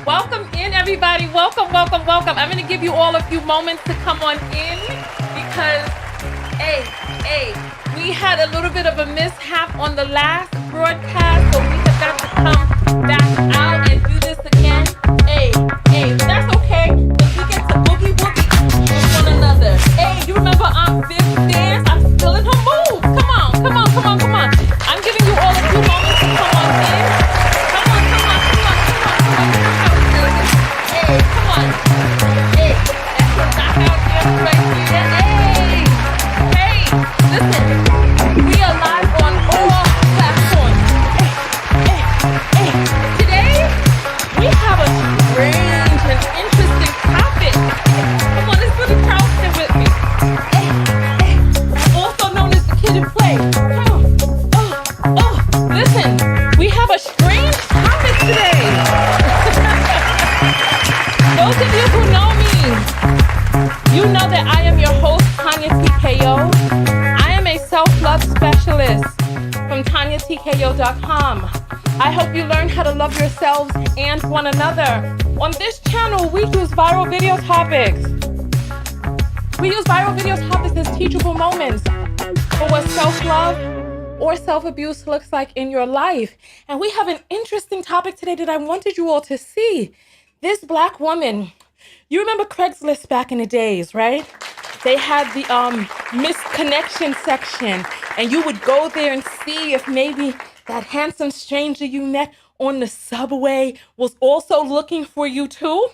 Welcome in, everybody. Welcome, welcome, welcome. I'm going to give you all a few moments to come on in because, we had a little bit of a mishap on the last broadcast, so we have got to come back out and do this again. But that's okay, because we get to boogie woogie with one another. You remember Aunt Viv's dance? I'm still in her moves. Come on, come on, come on, come on. I'm giving you all a few moments to come on in. Come on, come on, come on, come on, come on. You know how we do this. Come on. That's your knockout dance right here. Listen. We are live on all platforms. Today, we have a strange and interesting topic. Come on, let's put the crowd in with me. Also known as the Kid and Play. Come on. Listen, we have a strange topic today. Those of you who know me, you know that I am your host, Tanya TKO. I am a self-love specialist from TanyaTKO.com. I hope you learn how to love yourselves and one another. On this channel, we use viral video topics. We use viral video topics as teachable moments for what self-love or self-abuse looks like in your life. And we have an interesting topic today that I wanted you all to see. This Black woman, you remember Craigslist back in the days, right? They had the misconnection section, and you would go there and see if maybe that handsome stranger you met on the subway was also looking for you too.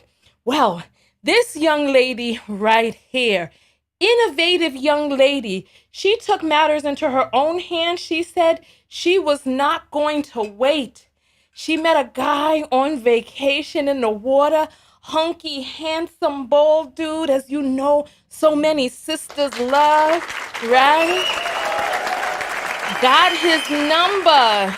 Well, this young lady right here, innovative young lady, she took matters into her own hands. She said she was not going to wait. She met a guy on vacation in the water, hunky, handsome, bald dude, as you know, so many sisters love, right? Got his number.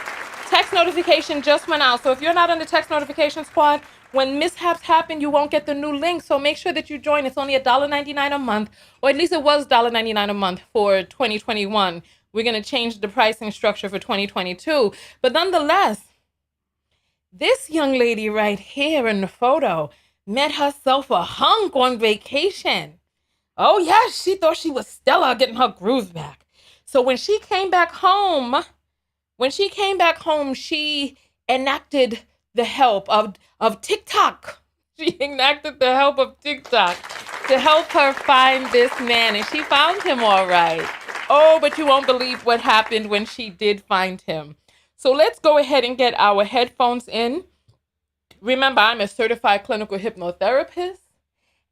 Text notification just went out. So if you're not on the text notification squad, when mishaps happen, you won't get the new link. So make sure that you join. It's only $1.99 a month, or at least it was $1.99 a month for 2021. We're going to change the pricing structure for 2022. But nonetheless, this young lady right here in the photo met herself a hunk on vacation. Oh, yeah, she thought she was Stella getting her groove back. So when she came back home, she enacted the help of TikTok. She enacted the help of TikTok to help her find this man, and she found him all right. Oh, but you won't believe what happened when she did find him. So let's go ahead and get our headphones in. Remember, I'm a certified clinical hypnotherapist,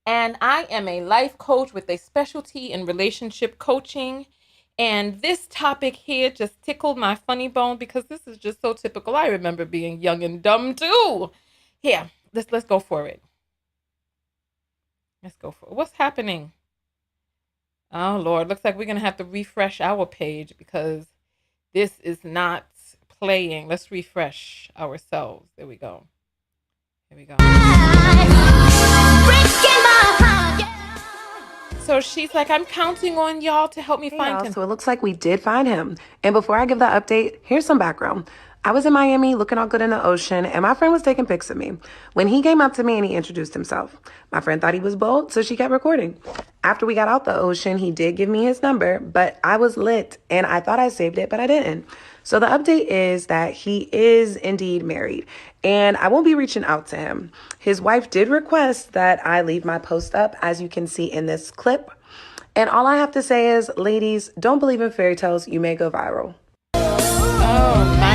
and I am a life coach with a specialty in relationship coaching. And this topic here just tickled my funny bone because this is just so typical. I remember being young and dumb too. Here, let's go for it. Let's go for it. What's happening? Oh, Lord, looks like we're going to have to refresh our page because this is not playing. Let's refresh ourselves. There we go. Here we go. So she's like, I'm counting on y'all to help me find him. So it looks like we did find him. And before I give that update, here's some background. I was in Miami looking all good in the ocean, and my friend was taking pics of me. When he came up to me and he introduced himself, my friend thought he was bold, so she kept recording. After we got out the ocean, he did give me his number, but I was lit, and I thought I saved it, but I didn't. So the update is that he is indeed married, and I won't be reaching out to him. His wife did request that I leave my post up, as you can see in this clip. And all I have to say is, ladies, don't believe in fairy tales. You may go viral. Oh, my.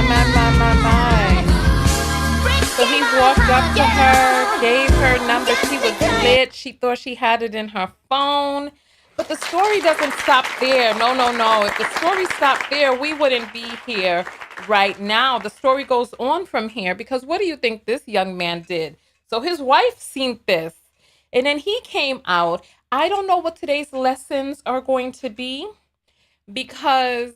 So he walked up to her, gave her number. She was lit. She thought she had it in her phone. But the story doesn't stop there. No. If the story stopped there, we wouldn't be here right now. The story goes on from here because what do you think this young man did? So his wife seen this, and then he came out. I don't know what today's lessons are going to be because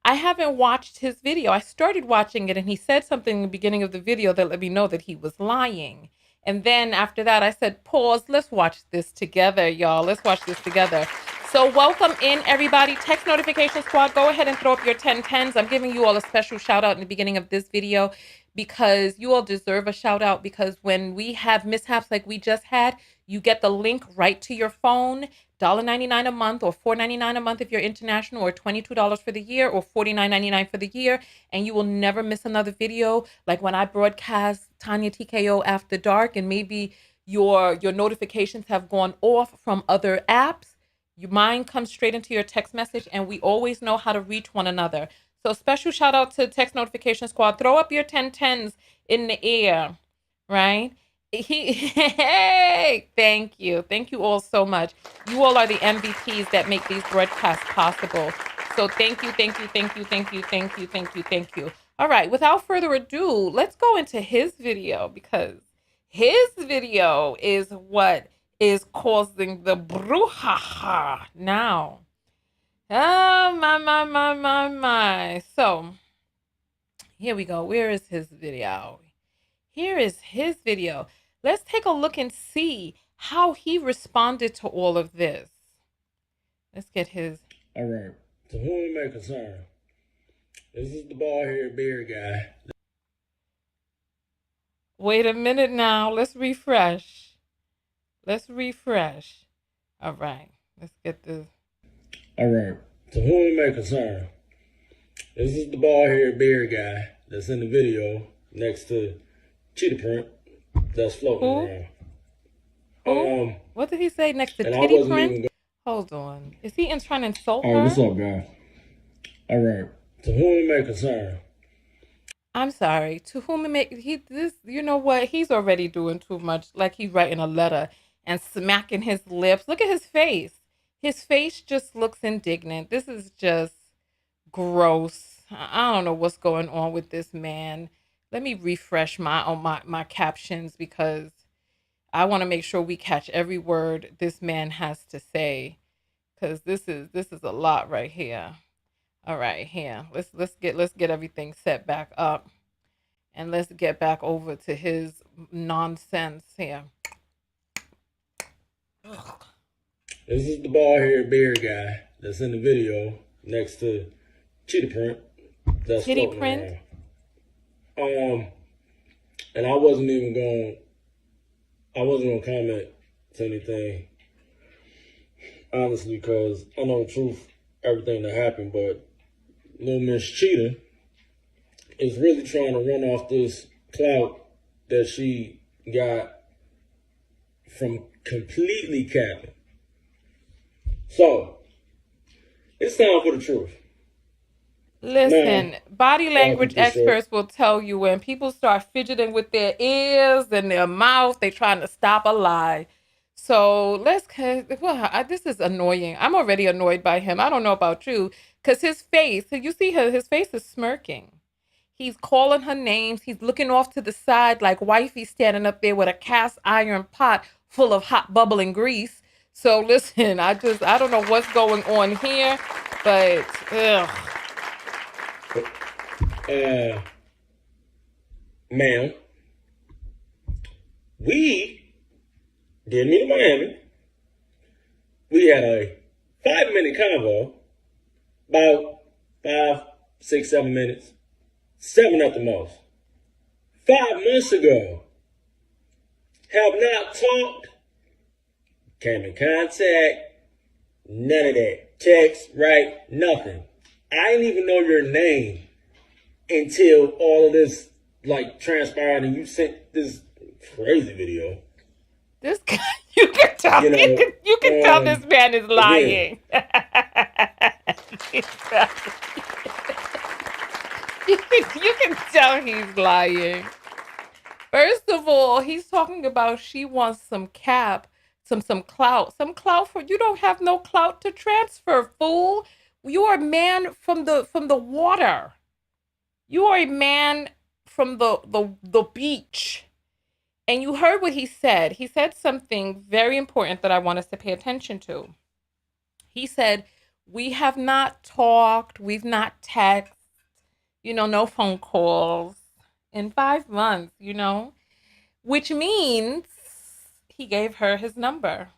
I haven't watched his video. I started watching it and he said something in the beginning of the video that let me know that he was lying. And then after that, I said, pause, let's watch this together, y'all. Let's watch this together. So welcome in, everybody. Text notification squad, go ahead and throw up your 1010s. I'm giving you all a special shout out in the beginning of this video because you all deserve a shout out, because when we have mishaps like we just had, you get the link right to your phone. $1.99 a month or $4.99 a month if you're international, or $22 for the year, or $49.99 for the year, and you will never miss another video. Like when I broadcast Tanya TKO After Dark, and maybe your notifications have gone off from other apps, your mine comes straight into your text message, and we always know how to reach one another. So special shout out to Text Notification Squad. Throw up your 1010s in the air, right? Hey, thank you. Thank you all so much. You all are the MVPs that make these broadcasts possible. So thank you, thank you, thank you, thank you, thank you, thank you, thank you. All right, without further ado, let's go into his video, because his video is what is causing the brouhaha now. Oh, my. So, here we go. Where is his video? Here is his video. Let's take a look and see how he responded to all of this. Let's get his. All right. To whom it may concern, this is the bald-haired beard guy. Wait a minute now. Let's refresh. All right. Let's get this. All right. To whom it may concern, this is the bald-haired beard guy that's in the video next to Cheetah Print that's floating around. What did he say next to Titty Print? Hold on. Is he trying to insult her? All right, what's up, guys? All right. To whom it may concern. I'm sorry. To whom it may... you know what? He's already doing too much. Like he's writing a letter and smacking his lips. Look at his face. His face just looks indignant. This is just gross. I don't know what's going on with this man. Let me refresh my captions, because I want to make sure we catch every word this man has to say, because this is a lot right here. All right, here. Let's get everything set back up, and let's get back over to his nonsense here. Ugh. This is the bald-haired beard guy that's in the video next to Cheetah Print that's Titty floating Print. around. And I wasn't gonna comment to anything, honestly, because I know the truth, everything that happened, but little Miss Cheetah is really trying to run off this clout that she got from completely capping. So, it's time for the truth. Listen, body language experts will tell you when people start fidgeting with their ears and their mouth, they're trying to stop a lie. So this is annoying. I'm already annoyed by him. I don't know about you, because his face, you see his face is smirking. He's calling her names. He's looking off to the side like wifey standing up there with a cast iron pot full of hot bubbling grease. So listen, I don't know what's going on here, but Ma'am, we did meet in Miami. We had a 5-minute convo, about 5, 6, 7 minutes, 7 at the most. 5 months ago, have not talked, came in contact, none of that. Text, write, nothing. I didn't even know your name until all of this transpired and you sent this crazy video. This guy, you can tell, you can tell this man is lying. You can tell he's lying. First of all, he's talking about she wants some clout. Some clout for you. Don't have no clout to transfer, fool. You are a man from the water. You are a man from the beach. And you heard what he said. He said something very important that I want us to pay attention to. He said, we have not talked, we've not texted, no phone calls in 5 months, which means he gave her his number.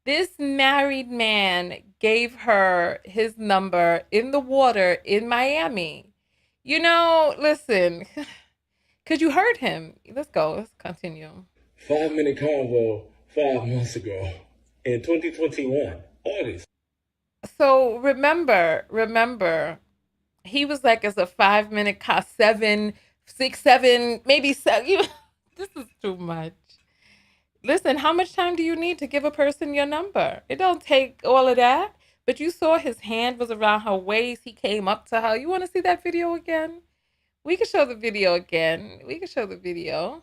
This married man gave her his number in the water in Miami. Listen, Because you heard him. Let's go. Let's continue. 5-minute convo 5 months ago in 2021, August. So remember, he was like, as a 5-minute, 7, 6, 7, maybe 7. This is too much. Listen, how much time do you need to give a person your number? It don't take all of that. But you saw his hand was around her waist. He came up to her. You want to see that video again? We can show the video again. We can show the video.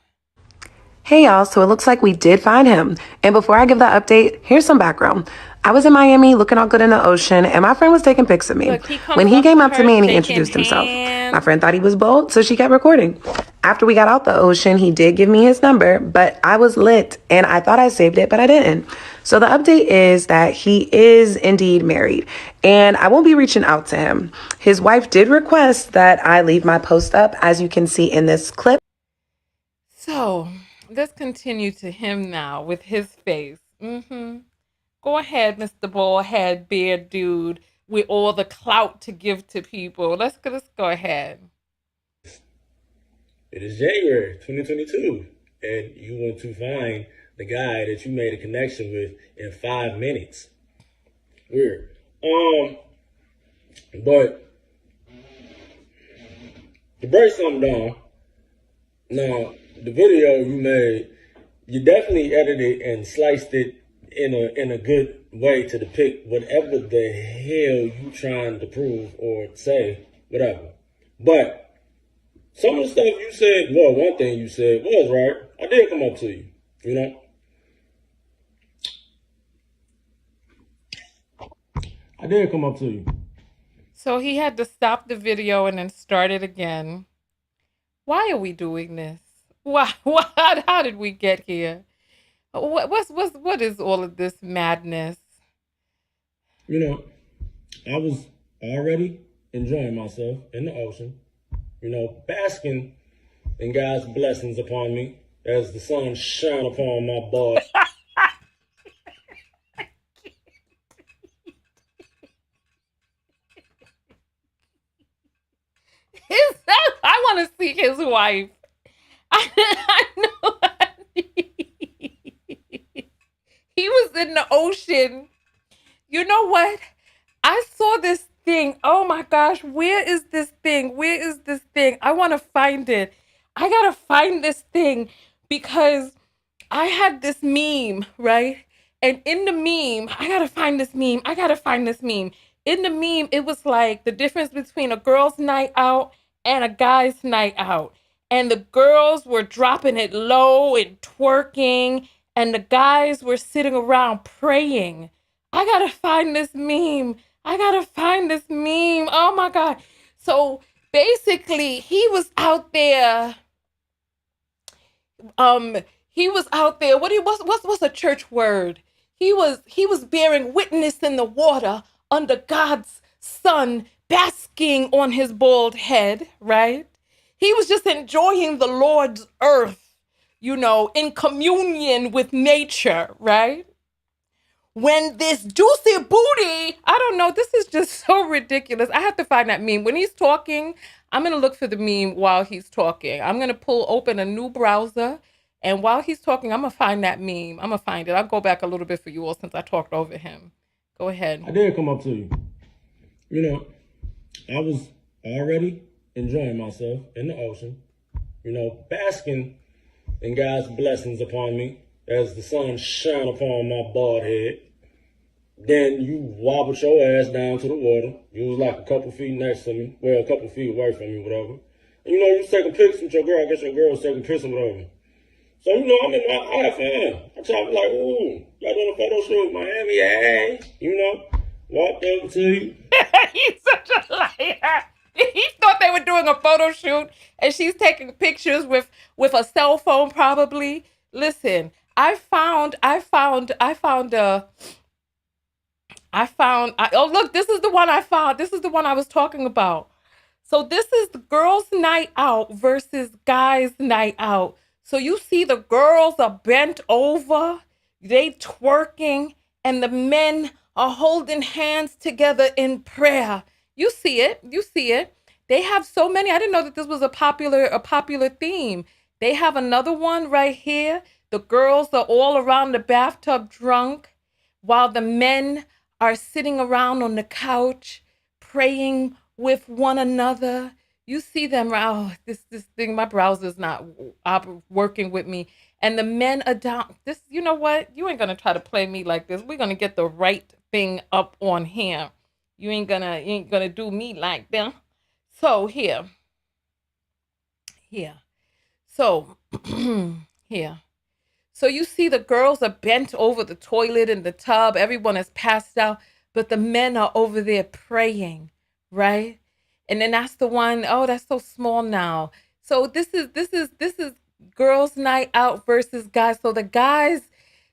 Hey y'all, so it looks like we did find him. And before I give that update, here's some background. I was in Miami looking all good in the ocean, and my friend was taking pics of me. Look, When he came up to her, me and he shaking introduced himself, hands. my friend thought he was bold, so she kept recording. After we got out the ocean, he did give me his number, but I was lit, and I thought I saved it, but I didn't. So the update is that he is indeed married, and I won't be reaching out to him. His wife did request that I leave my post up, as you can see in this clip. So let's continue to him now with his face. Go ahead, Mr. Ballhead Beard Dude, with all the clout to give to people. Let's go ahead. It is January 2022, and you want to find the guy that you made a connection with in 5 minutes. Weird. But to break something down, now the video you made, you definitely edited and sliced it in a good way to depict whatever the hell you trying to prove or say, whatever. But some of the stuff you said, well, one thing you said was right. I did come up to you, you know? I did come up to you. So he had to stop the video and then start it again. Why are we doing this? Why? How did we get here? What is all of this madness? You know, I was already enjoying myself in the ocean, you know, basking in God's blessings upon me as the sun shone upon my body. I want to see his wife. I know. He was in the ocean. You know what? I saw this thing. Oh my gosh, where is this thing? Where is this thing? I want to find it. I got to find this thing because I had this meme, right? And in the meme, I got to find this meme. I got to find this meme. In the meme, it was like the difference between a girl's night out and a guy's night out. And the girls were dropping it low and twerking, and the guys were sitting around praying. I gotta find this meme. I gotta find this meme. Oh my God. So basically, he was out there. He was out there. What's a church word? He was bearing witness in the water under God's sun, basking on his bald head, right? He was just enjoying the Lord's earth, you know, in communion with nature, right? When this juicy booty, I don't know, this is just so ridiculous. I have to find that meme. When he's talking, I'm going to look for the meme while he's talking. I'm going to open a new browser, and while he's talking, I'm going to find that meme. I'm going to find it. I'll go back a little bit for you all since I talked over him. Go ahead. I did come up to you. You know, I was already enjoying myself in the ocean, you know, basking in God's blessings upon me as the sun shone upon my bald head. Then you wobbled your ass down to the water. You was like a couple feet next to me. Well, a couple feet away from me, whatever. And you know, you was taking pictures with your girl. I guess your girl was taking pictures with whatever. So, you know, I had fun. I tried to be like, ooh, y'all doing a photo shoot, Miami, hey. You know, walked over to you. He's such a liar. He thought they were doing a photo shoot and she's taking pictures with a cell phone probably. Listen, oh look, this is the one I found. This is the one I was talking about. So this is the girls' night out versus guys' night out. So you see the girls are bent over, they twerking, and the men are holding hands together in prayer. You see it. They have so many. I didn't know that this was a popular theme. They have another one right here. The girls are all around the bathtub drunk while the men are sitting around on the couch praying with one another. You see them. Oh, this thing, my browser's not working with me. And the men are down. This, you know what? You ain't gonna try to play me like this. We're gonna get the right thing up on here. You ain't gonna do me like that. So here. So here. So you see the girls are bent over the toilet in the tub. Everyone is passed out, but the men are over there praying, right? And then that's the one, oh, that's so small now. So this is girls' night out versus guys. So the guys,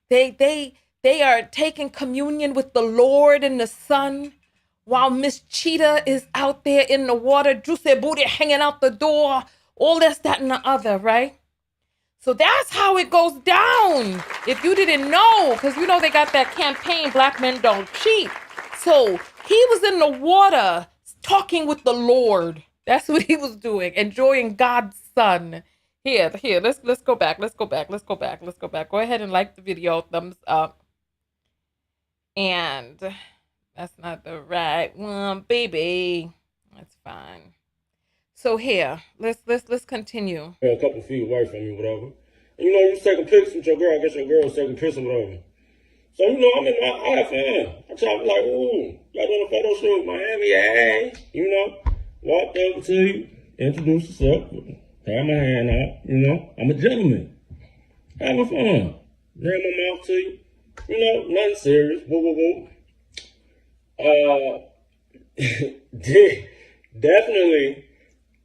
they are taking communion with the Lord and the Son, while Miss Cheetah is out there in the water, juicy booty hanging out the door, all this, that, and the other, right? So that's how it goes down. If you didn't know, because you know they got that campaign, Black Men Don't Cheat. So he was in the water talking with the Lord. That's what he was doing, enjoying God's Son. Here, let's go back. Go ahead and like the video, thumbs up. And that's not the right one, baby. That's fine. So here, let's continue. A couple feet away from me, whatever. And you know, you taking pictures with your girl. I guess your girl was taking pictures with whatever. So you know, I have fun. I try to be like, ooh, y'all doing a photo shoot in Miami, hey. You know, walked over to you, introduce yourself, had my hand out. You know, I'm a gentleman, having fun. Ran my mouth to you. You know, nothing serious. Woo, woo, woo. Definitely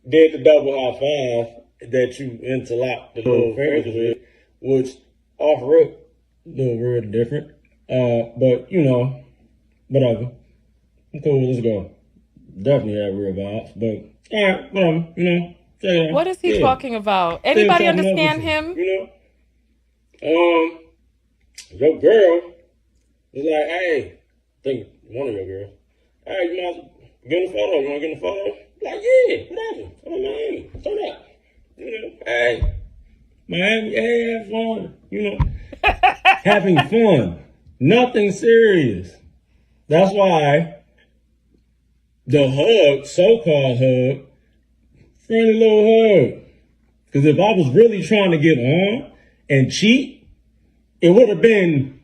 did the double high five that you interlocked the little fingers with, which off rip, a little real different. But you know, whatever. I'm cool, let's go. Definitely have real vibes, but alright, whatever, you know. Check it out. What is he talking about? Anybody understand him? You know? Your girl was like, hey, I think one of your girls, hey, you want to get in a photo? You want to get in a photo? Like, yeah, whatever. I'm in Miami. Turn up. You know, hey, Miami, hey, have fun. You know, having fun. Nothing serious. That's why the hug, so-called hug, friendly little hug. Because if I was really trying to get on and cheat, it would have been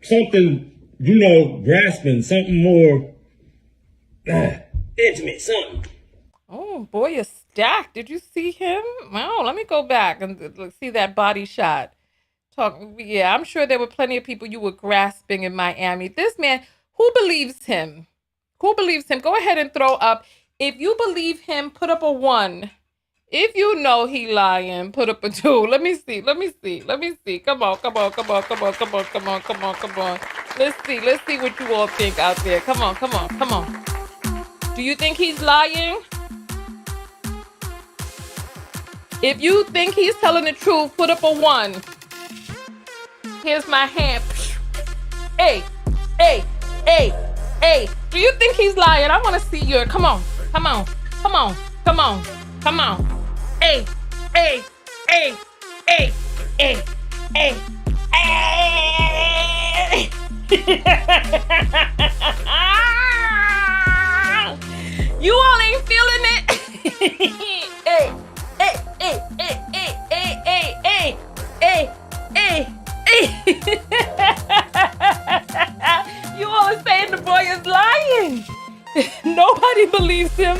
something, you know, grasping, something more intimate, something. Oh, boy, you're stacked. Did you see him? Wow, let me go back and see that body shot. Yeah, I'm sure there were plenty of people you were grasping in Miami. This man, who believes him? Who believes him? Go ahead and throw up. If you believe him, put up a 1. If you know he lying, put up a 2. Let me see. Come on. Let's see what you all think out there. Come on. Do you think he's lying? If you think he's telling the truth, put up a 1. Here's my hand. Hey. Do you think he's lying? I want to see your. Come on. Hey. You all ain't feeling it. Hey. You all are saying the boy is lying. Nobody believes him.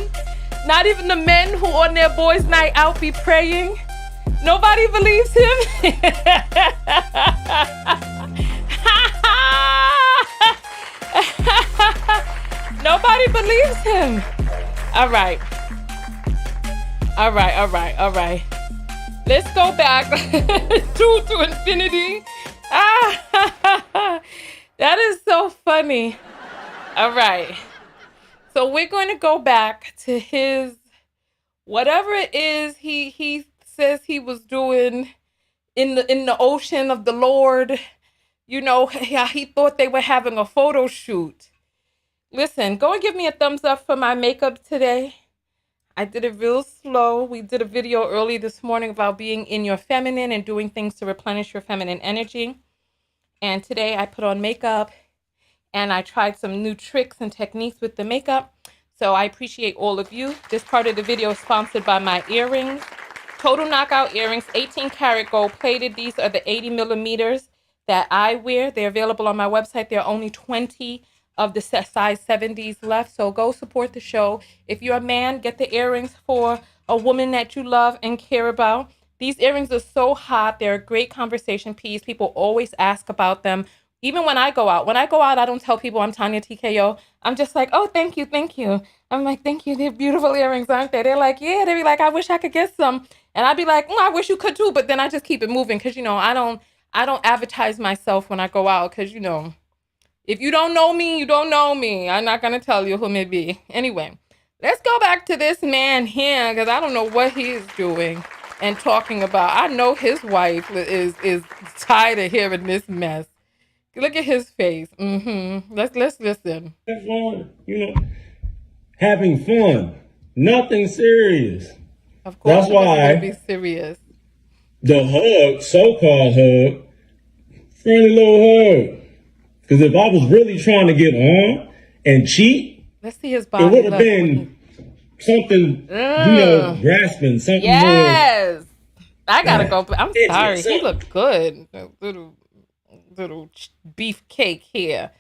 Not even the men who on their boys' night out be praying. Nobody believes him. Nobody believes him. All right. Let's go back to infinity. That is so funny. All right. So we're going to go back to his, whatever it is he says he was doing in the ocean of the Lord. You know, he thought they were having a photo shoot. Listen, go and give me a thumbs up for my makeup today. I did it real slow. We did a video early this morning about being in your feminine and doing things to replenish your feminine energy. And today I put on makeup and I tried some new tricks and techniques with the makeup. So I appreciate all of you. This part of the video is sponsored by my earrings. Total Knockout earrings, 18 karat gold plated. These are the 80 millimeters that I wear. They're available on my website. There are only 20 of the size 70s left. So go support the show. If you're a man, get the earrings for a woman that you love and care about. These earrings are so hot. They're a great conversation piece. People always ask about them. Even when I go out. When I go out, I don't tell people I'm Tanya TKO. I'm just like, oh, thank you, thank you. I'm like, thank you. They're beautiful earrings, aren't they? They're like, yeah. They be like, I wish I could get some. And I'd be like, I wish you could too. But then I just keep it moving because, I don't advertise myself when I go out because, if you don't know me, you don't know me. I'm not going to tell you who may be. Anyway, let's go back to this man here because I don't know what he is doing and talking about. I know his wife is tired of hearing this mess. Look at his face. Let's listen. Have fun, having fun. Nothing serious. Of course, that's why be serious. The hug, so-called hug, friendly little hug. Because if I was really trying to get on and cheat, let's see his body. It would have been something, grasping, something more. Yes. I gotta go. I'm sorry. He looked good. Little beef cake here.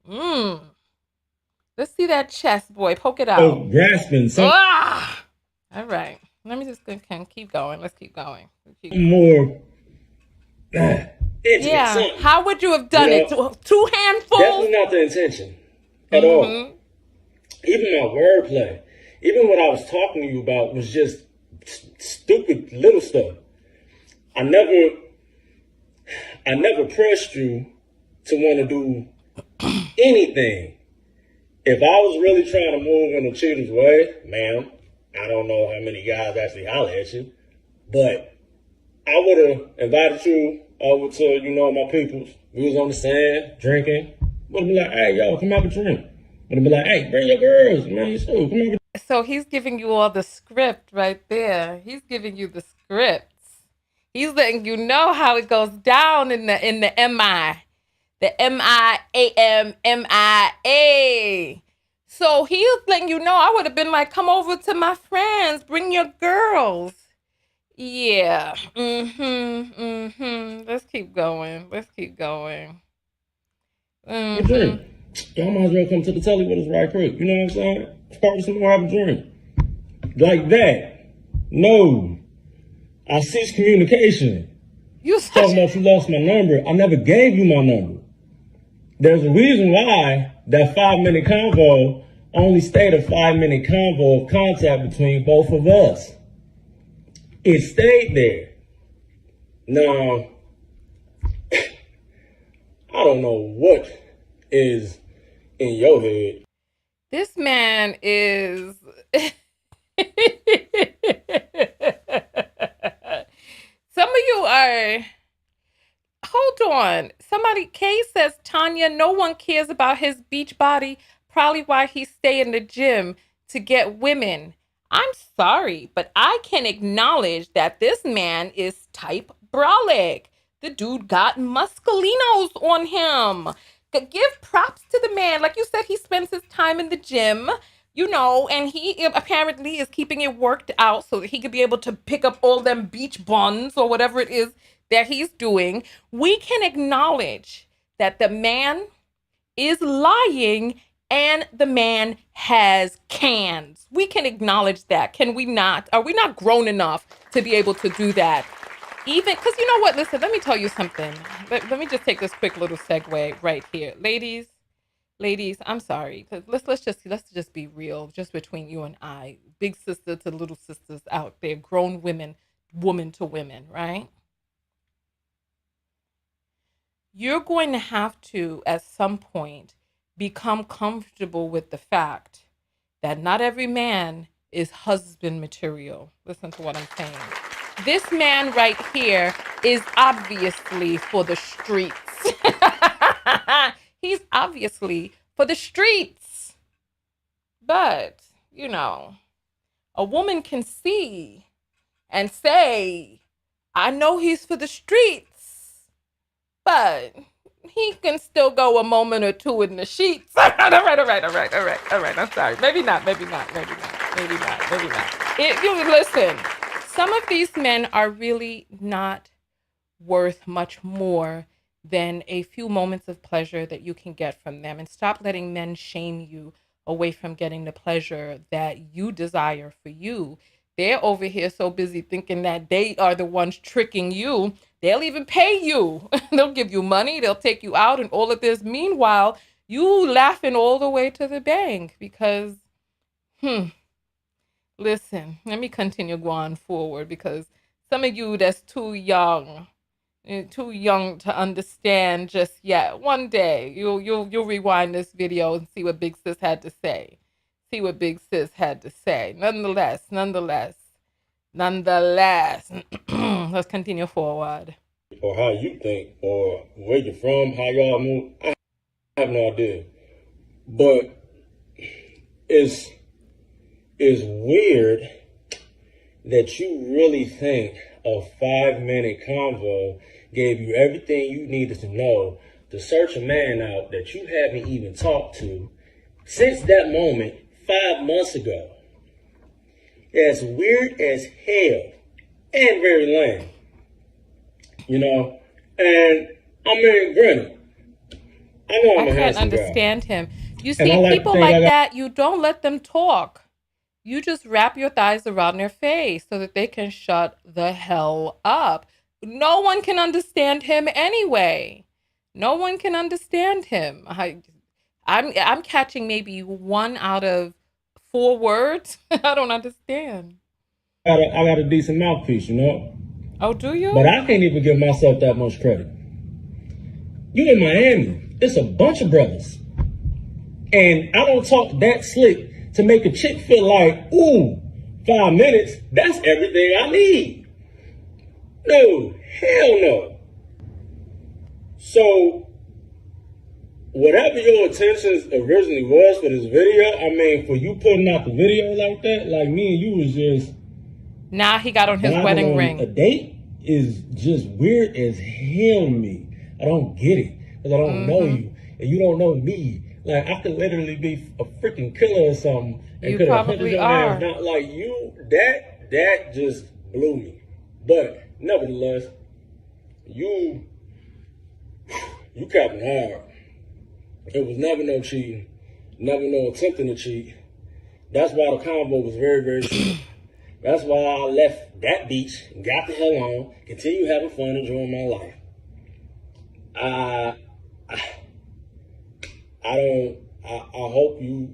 Let's see that chest, boy. Poke it out. Oh, grasping. All right. Let me just keep going. Let's keep going. More. Yeah. How would you have done it? Two handfuls? Definitely not the intention at all. Even my wordplay, even what I was talking to you about was just stupid little stuff. I never pressed you to want to do anything. If I was really trying to move in a cheater's way, ma'am, I don't know how many guys actually holler at you, but I would have invited you over to, my peoples. We was on the sand, drinking. Would have been like, hey, yo, come have a drink. Would have been like, hey, bring your girls, man, you too. Come over. So he's giving you all the script right there. He's giving you the scripts. He's letting you know how it goes down in the MI. The MIAMMIA. So he's letting you know. I would have been like, come over to my friends. Bring your girls. Yeah. Let's keep going. Drink. Y'all might as well come to the telly with us right quick. You know what I'm saying? Start somewhere, have a drink. Like that. No. I ceased communication. You talking about you lost my number. I never gave you my number. There's a reason why that 5-minute convo only stayed a 5-minute convo of contact between both of us. It stayed there. Now, I don't know what is in your head. This man is... Some of you are... Hold on. Kay says, Tanya, no one cares about his beach body. Probably why he stay in the gym to get women. I'm sorry, but I can acknowledge that this man is type brolic. The dude got muscolinos on him. Give props to the man. Like you said, he spends his time in the gym, and he apparently is keeping it worked out so that he could be able to pick up all them beach buns or whatever it is that he's doing. We can acknowledge that the man is lying and the man has cans. We can acknowledge that. Can we not? Are we not grown enough to be able to do that? Even, because you know what? Listen, let me tell you something. Let me just take this quick little segue right here. Ladies, I'm sorry. Let's just be real, just between you and I. Big sister to little sisters out there, grown women, woman to women, right? You're going to have to, at some point, become comfortable with the fact that not every man is husband material. Listen to what I'm saying. This man right here is obviously for the streets. He's obviously for the streets. But, A woman can see and say, I know he's for the streets, but he can still go a moment or two in the sheets. All right. I'm sorry. Maybe not. Listen, some of these men are really not worth much more than a few moments of pleasure that you can get from them. And stop letting men shame you away from getting the pleasure that you desire for you. They're over here so busy thinking that they are the ones tricking you. They'll even pay you. They'll give you money. They'll take you out and all of this. Meanwhile, you laughing all the way to the bank because, listen, let me continue going forward because some of you that's too young to understand just yet. One day you'll rewind this video and see what Big Sis had to say. Nonetheless, let's continue forward. Or how you think, or where you're from, how y'all move. I have no idea. But it's weird that you really think a 5-minute convo gave you everything you needed to know to search a man out that you haven't even talked to since that moment 5 months ago. That's weird as hell and very lame. You know? And I mean, granted, I know I'm a handsome guy. I can't understand him. You see, people like that, you don't let them talk. You just wrap your thighs around their face so that they can shut the hell up. No one can understand him anyway. No one can understand him. I'm catching maybe 1 out of 4 words. I don't understand. I got a decent mouthpiece, you know? Oh, do you? But I can't even give myself that much credit. You in Miami, it's a bunch of brothers. And I don't talk that slick to make a chick feel like, ooh, 5 minutes, that's everything I need. No, hell no. So, whatever your intentions originally was for this video, I mean, for you putting out the video like that, like me and you was just... Now he got on his wedding ring. A date is just weird as hell to me. I don't get it, because I don't know you, and you don't know me. Like, I could literally be a freaking killer or something, and could have hunted your ass down. Like, you, that just blew me. But, nevertheless, you capping hard. It was never no cheating, never no attempting to cheat. That's why the convo was very, very short. That's why I left that beach, got the hell on, continue having fun, enjoying my life. I hope you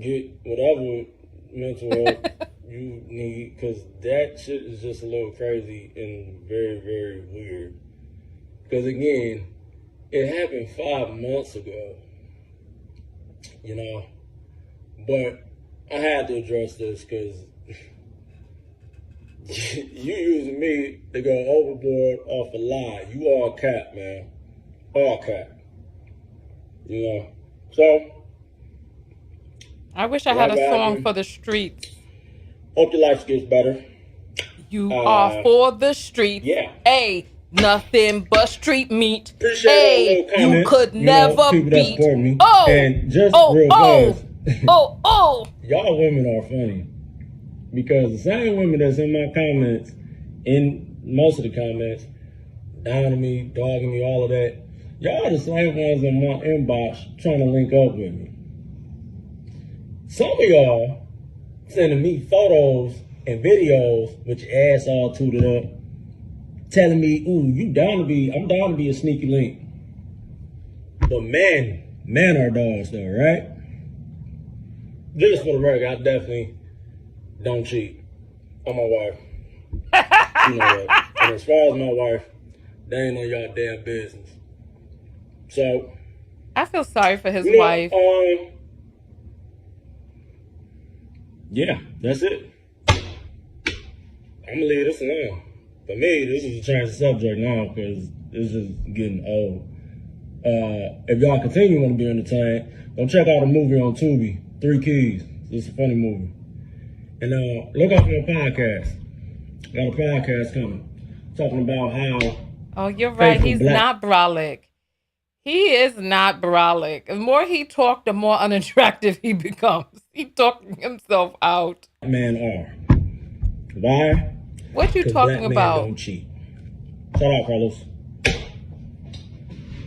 get whatever mental health you need, because that shit is just a little crazy and very, very weird. Because again, it happened 5 months ago, you know, but I had to address this because you using me to go overboard off a lie. You all cap, man. All cap. You know, so. I wish I had a song for the streets. Hope your life gets better. You are for the streets. Yeah. Hey, nothing but street meat. Appreciate hey, all comments, you could never beat. Me. And just real fast. Y'all women are funny. Because the same women that's in my comments, in most of the comments, downing me, dogging me, all of that, y'all are the same ones in my inbox trying to link up with me. Some of y'all sending me photos and videos with your ass all tooted up, telling me, ooh, I'm down to be a sneaky link. But men are dogs though, right? Just for the record, I definitely don't cheat on my wife. You know that. And as far as my wife, they ain't on y'all damn business. So I feel sorry for his wife. Yeah, that's it. I'm gonna leave this alone. For me, this is a change of subject now because it's just getting old. If y'all continue want to be entertained, go check out a movie on Tubi, 3 Keys. It's a funny movie. And look up my podcast. Got a podcast coming. Talking about how Oh, you're right. He's black not brolic. He is not brolic. The more he talks, the more unattractive he becomes. He's talking himself out. men are. Why? What you Because talking black men about? don't cheat. Shout out, Carlos.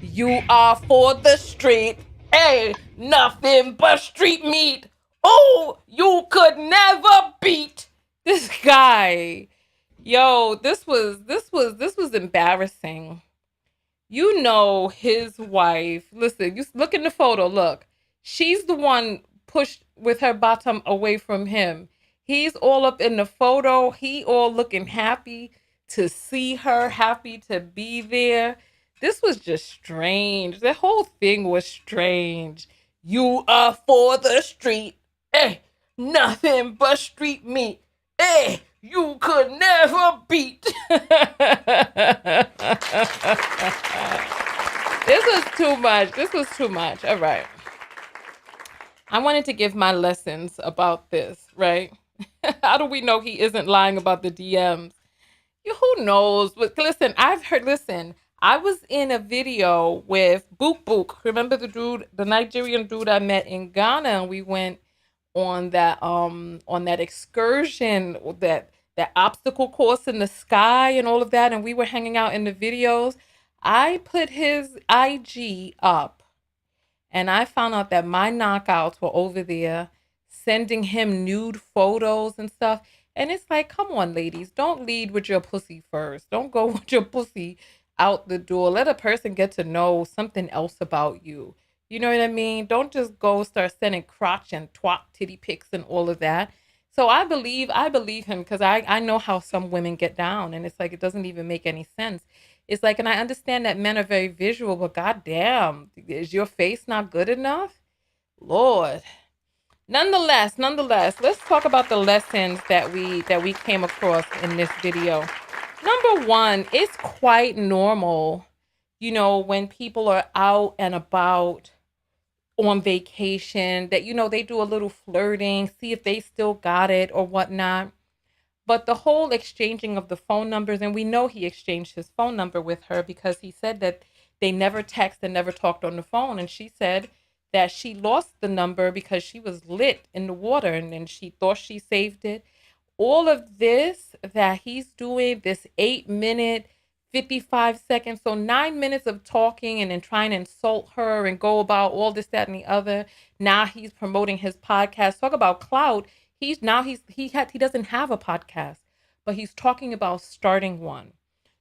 You are for the street. Hey, nothing but street meat. Oh, you could never beat this guy. Yo, this was embarrassing. You know his wife. Listen, you look in the photo. Look, she's the one pushed with her bottom away from him. He's all up in the photo. He all looking happy to see her, happy to be there. This was just strange. The whole thing was strange. You are for the street. Hey, nothing but street meat. Hey, you could never beat. This was too much. This was too much. All right. I wanted to give my lessons about this, right? How do we know he isn't lying about the DMs? Who knows? But listen, I was in a video with Book Book. Remember the dude, the Nigerian dude I met in Ghana, and we went on that excursion, that obstacle course in the sky and all of that, and we were hanging out in the videos. I put his IG up, and I found out that my knockouts were over there sending him nude photos and stuff. And it's like, come on, ladies, don't lead with your pussy first. Don't go with your pussy out the door. Let a person get to know something else about you. You know what I mean? Don't just go start sending crotch and twat titty pics and all of that. So I believe him, because I know how some women get down, and it's like, it doesn't even make any sense. It's like, and I understand that men are very visual, but goddamn, is your face not good enough? Lord. Nonetheless, let's talk about the lessons that we came across in this video. Number one, it's quite normal, when people are out and about on vacation, that, they do a little flirting, see if they still got it or whatnot. But the whole exchanging of the phone numbers, and we know he exchanged his phone number with her because he said that they never texted and never talked on the phone. And she said that she lost the number because she was lit in the water, and then she thought she saved it. All of this that he's doing, this 8-minute, 55 seconds, so 9 minutes of talking and then trying to insult her and go about all this, that, and the other. Now he's promoting his podcast. Talk about clout. He doesn't have a podcast, but he's talking about starting one.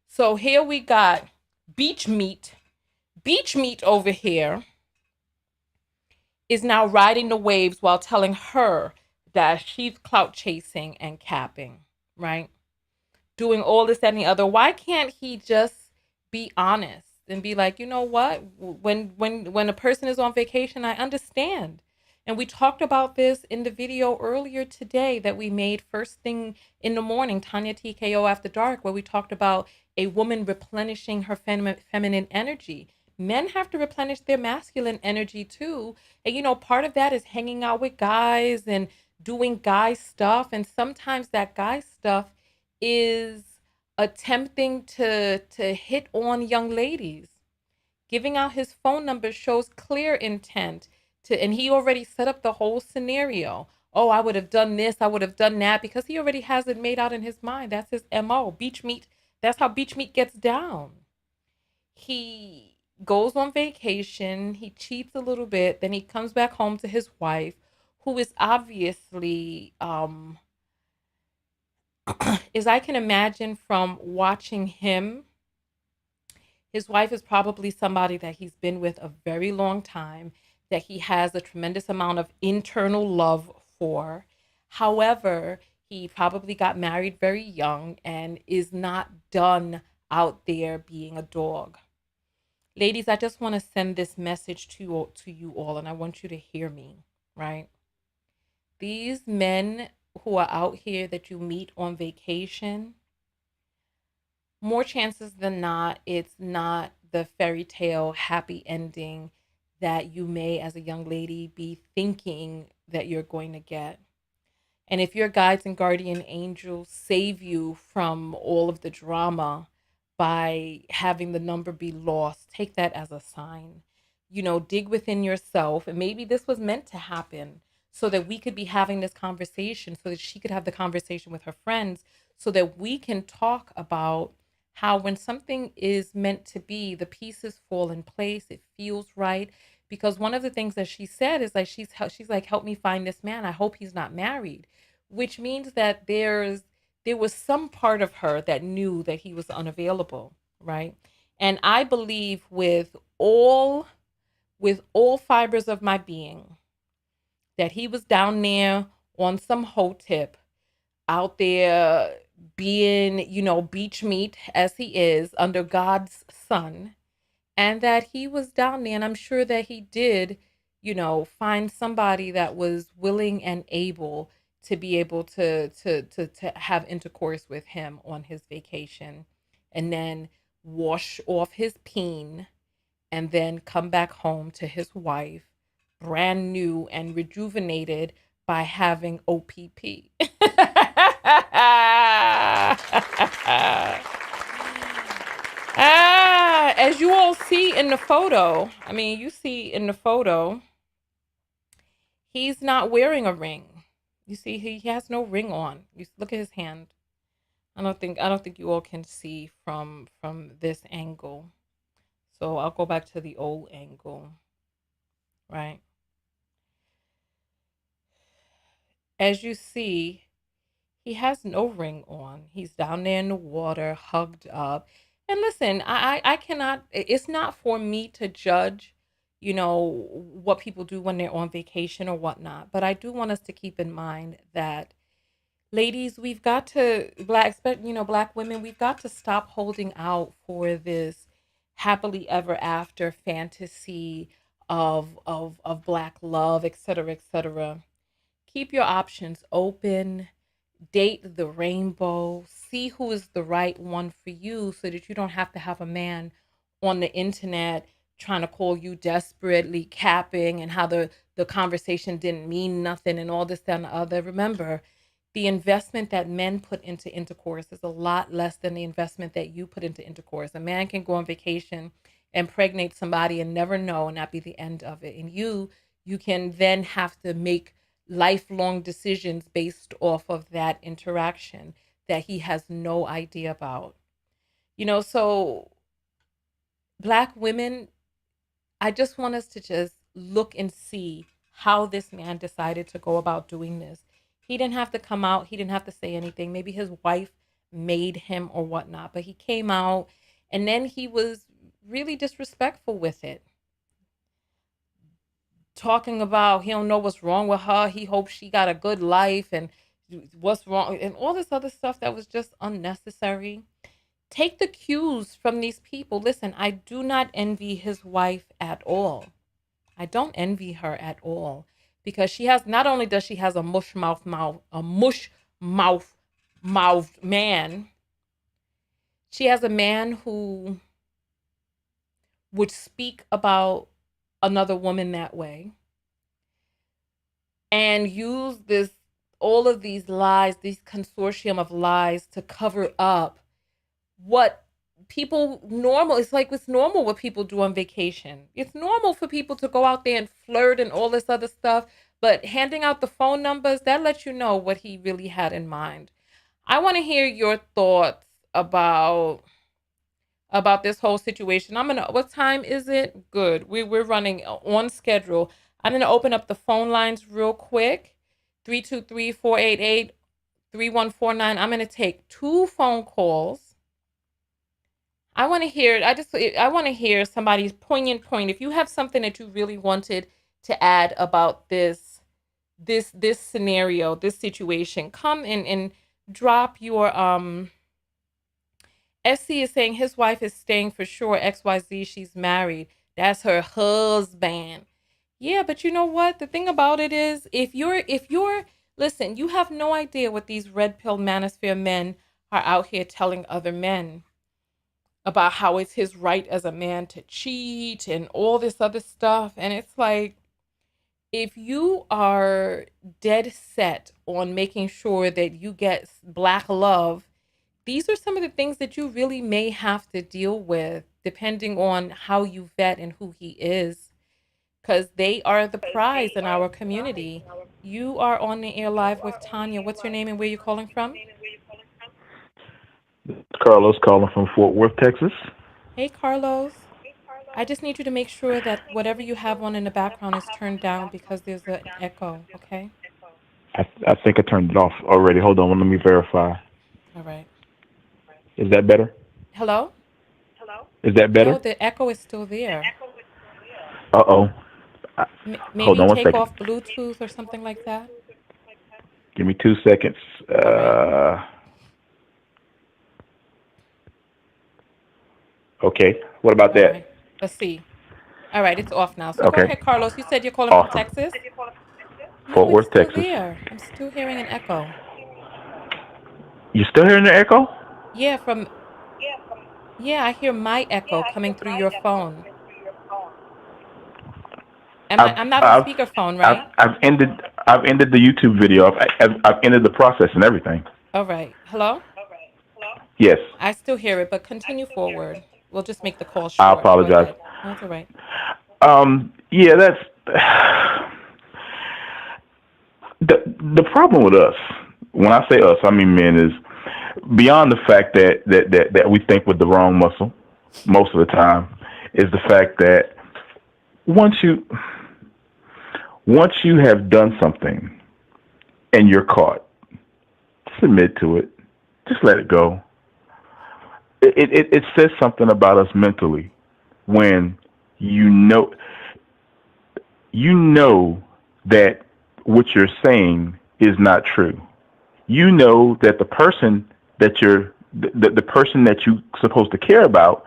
So here we got Beach Meat over here is now riding the waves while telling her that she's clout chasing and capping, right? Doing all this, that, and the other. Why can't he just be honest and be like, you know what? When a person is on vacation, I understand. And we talked about this in the video earlier today that we made first thing in the morning, Tanya TKO After Dark, where we talked about a woman replenishing her feminine energy. Men have to replenish their masculine energy too. And, part of that is hanging out with guys and doing guy stuff. And sometimes that guy stuff is attempting to hit on young ladies. Giving out his phone number shows clear intent and he already set up the whole scenario. Oh, I would have done this, I would have done that, because he already has it made out in his mind. That's his MO. Beach Meat, that's how Beach Meat gets down. He goes on vacation, he cheats a little bit, then he comes back home to his wife, who is obviously as I can imagine from watching him, his wife is probably somebody that he's been with a very long time, that he has a tremendous amount of internal love for. However, he probably got married very young and is not done out there being a dog. Ladies, I just want to send this message to you all, and I want you to hear me, right? These men who are out here that you meet on vacation, more chances than not, it's not the fairy tale happy ending that you may, as a young lady, be thinking that you're going to get. And if your guides and guardian angels save you from all of the drama by having the number be lost, take that as a sign. Dig within yourself. And maybe this was meant to happen so that we could be having this conversation, so that she could have the conversation with her friends, so that we can talk about how when something is meant to be, the pieces fall in place, it feels right. Because one of the things that she said is like, she's like, help me find this man. I hope he's not married, which means that there was some part of her that knew that he was unavailable, right? And I believe with all fibers of my being that he was down there on some hoe tip, out there being, beach meat as he is under God's sun, and that he was down there, and I'm sure that he did, find somebody that was willing and able to be able to have intercourse with him on his vacation, and then wash off his peen, and then come back home to his wife, brand new and rejuvenated by having OPP. As you all see in the photo, you see in the photo, he's not wearing a ring. You see, he has no ring on. You look at his hand. I don't think you all can see from this angle. So I'll go back to the old angle, right? As you see, he has no ring on. He's down there in the water, hugged up. And listen, I cannot, it's not for me to judge, what people do when they're on vacation or whatnot. But I do want us to keep in mind that, ladies, we've got to, black women, we've got to stop holding out for this happily ever after fantasy of black love, et cetera, et cetera. Keep your options open, date the rainbow, see who is the right one for you so that you don't have to have a man on the internet trying to call you desperately, capping, and how the conversation didn't mean nothing and all this, that, and the other. Remember, the investment that men put into intercourse is a lot less than the investment that you put into intercourse. A man can go on vacation, impregnate somebody and never know, and that be the end of it. And you can then have to make lifelong decisions based off of that interaction that he has no idea about. So black women, I just want us to just look and see how this man decided to go about doing this. He didn't have to come out. He didn't have to say anything. Maybe his wife made him or whatnot, but he came out and then he was really disrespectful with it. Talking about he don't know what's wrong with her. He hopes she got a good life and what's wrong and all this other stuff that was just unnecessary. Take the cues from these people. Listen, I do not envy his wife at all. I don't envy her at all because she has, not only does she has a mush mouth man, she has a man who would speak about another woman that way and use all of these lies, these consortium of lies to cover up what it's normal what people do on vacation. It's normal for people to go out there and flirt and all this other stuff, but handing out the phone numbers, that lets you know what he really had in mind. I want to hear your thoughts about this whole situation. What time is it? Good. We're running on schedule. I'm going to open up the phone lines real quick. 323-488-3149. I'm going to take 2 phone calls. I want to hear somebody's poignant point. If you have something that you really wanted to add about this scenario, this situation, come in and drop your SC is saying his wife is staying for sure. XYZ, she's married. That's her husband. Yeah, but you know what? The thing about it is, if you're listen, you have no idea what these red pill manosphere men are out here telling other men about how it's his right as a man to cheat and all this other stuff. And it's like, If you are dead set on making sure that you get black love, these are some of the things that you really may have to deal with depending on how you vet and who he is, because they are the prize in our community. You are on the air live with Tanya. What's your name and where you calling from? Carlos calling from Fort Worth, Texas. Hey, Carlos. I just need you to make sure that whatever you have on in the background is turned down because there's an echo, okay? I think I turned it off already. Hold on, let me verify. All right. Is that better? Hello? Is that No, better? the echo is still there. Uh oh. Hold Maybe on one take second. off Bluetooth or something like that. Give me 2 seconds. All right. Okay. What about All that? right. Let's see. All right, it's off now. So go Okay. ahead, Carlos. You said you're calling from Awesome. Texas? No, Fort it's Worth, still Texas. there. I'm still hearing an echo. You still hearing the echo? Yeah, yeah, I hear my echo coming through your phone. I've I'm not on I've speakerphone, I've right? I've ended I've ended the YouTube video. I've ended the process and everything. All right. Hello? Yes. I still hear it, but continue forward. We'll just make the call I short. Go apologize. ahead. No, it's all right. Yeah, that's the problem with us. When I say us, I mean men. Is beyond the fact that we think with the wrong muscle most of the time. Is the fact that once you once you have done something and you're caught, just admit to it. Just let it go. It says something about us mentally when you know you know that what you're saying is not true. You know that the person that you're supposed to care about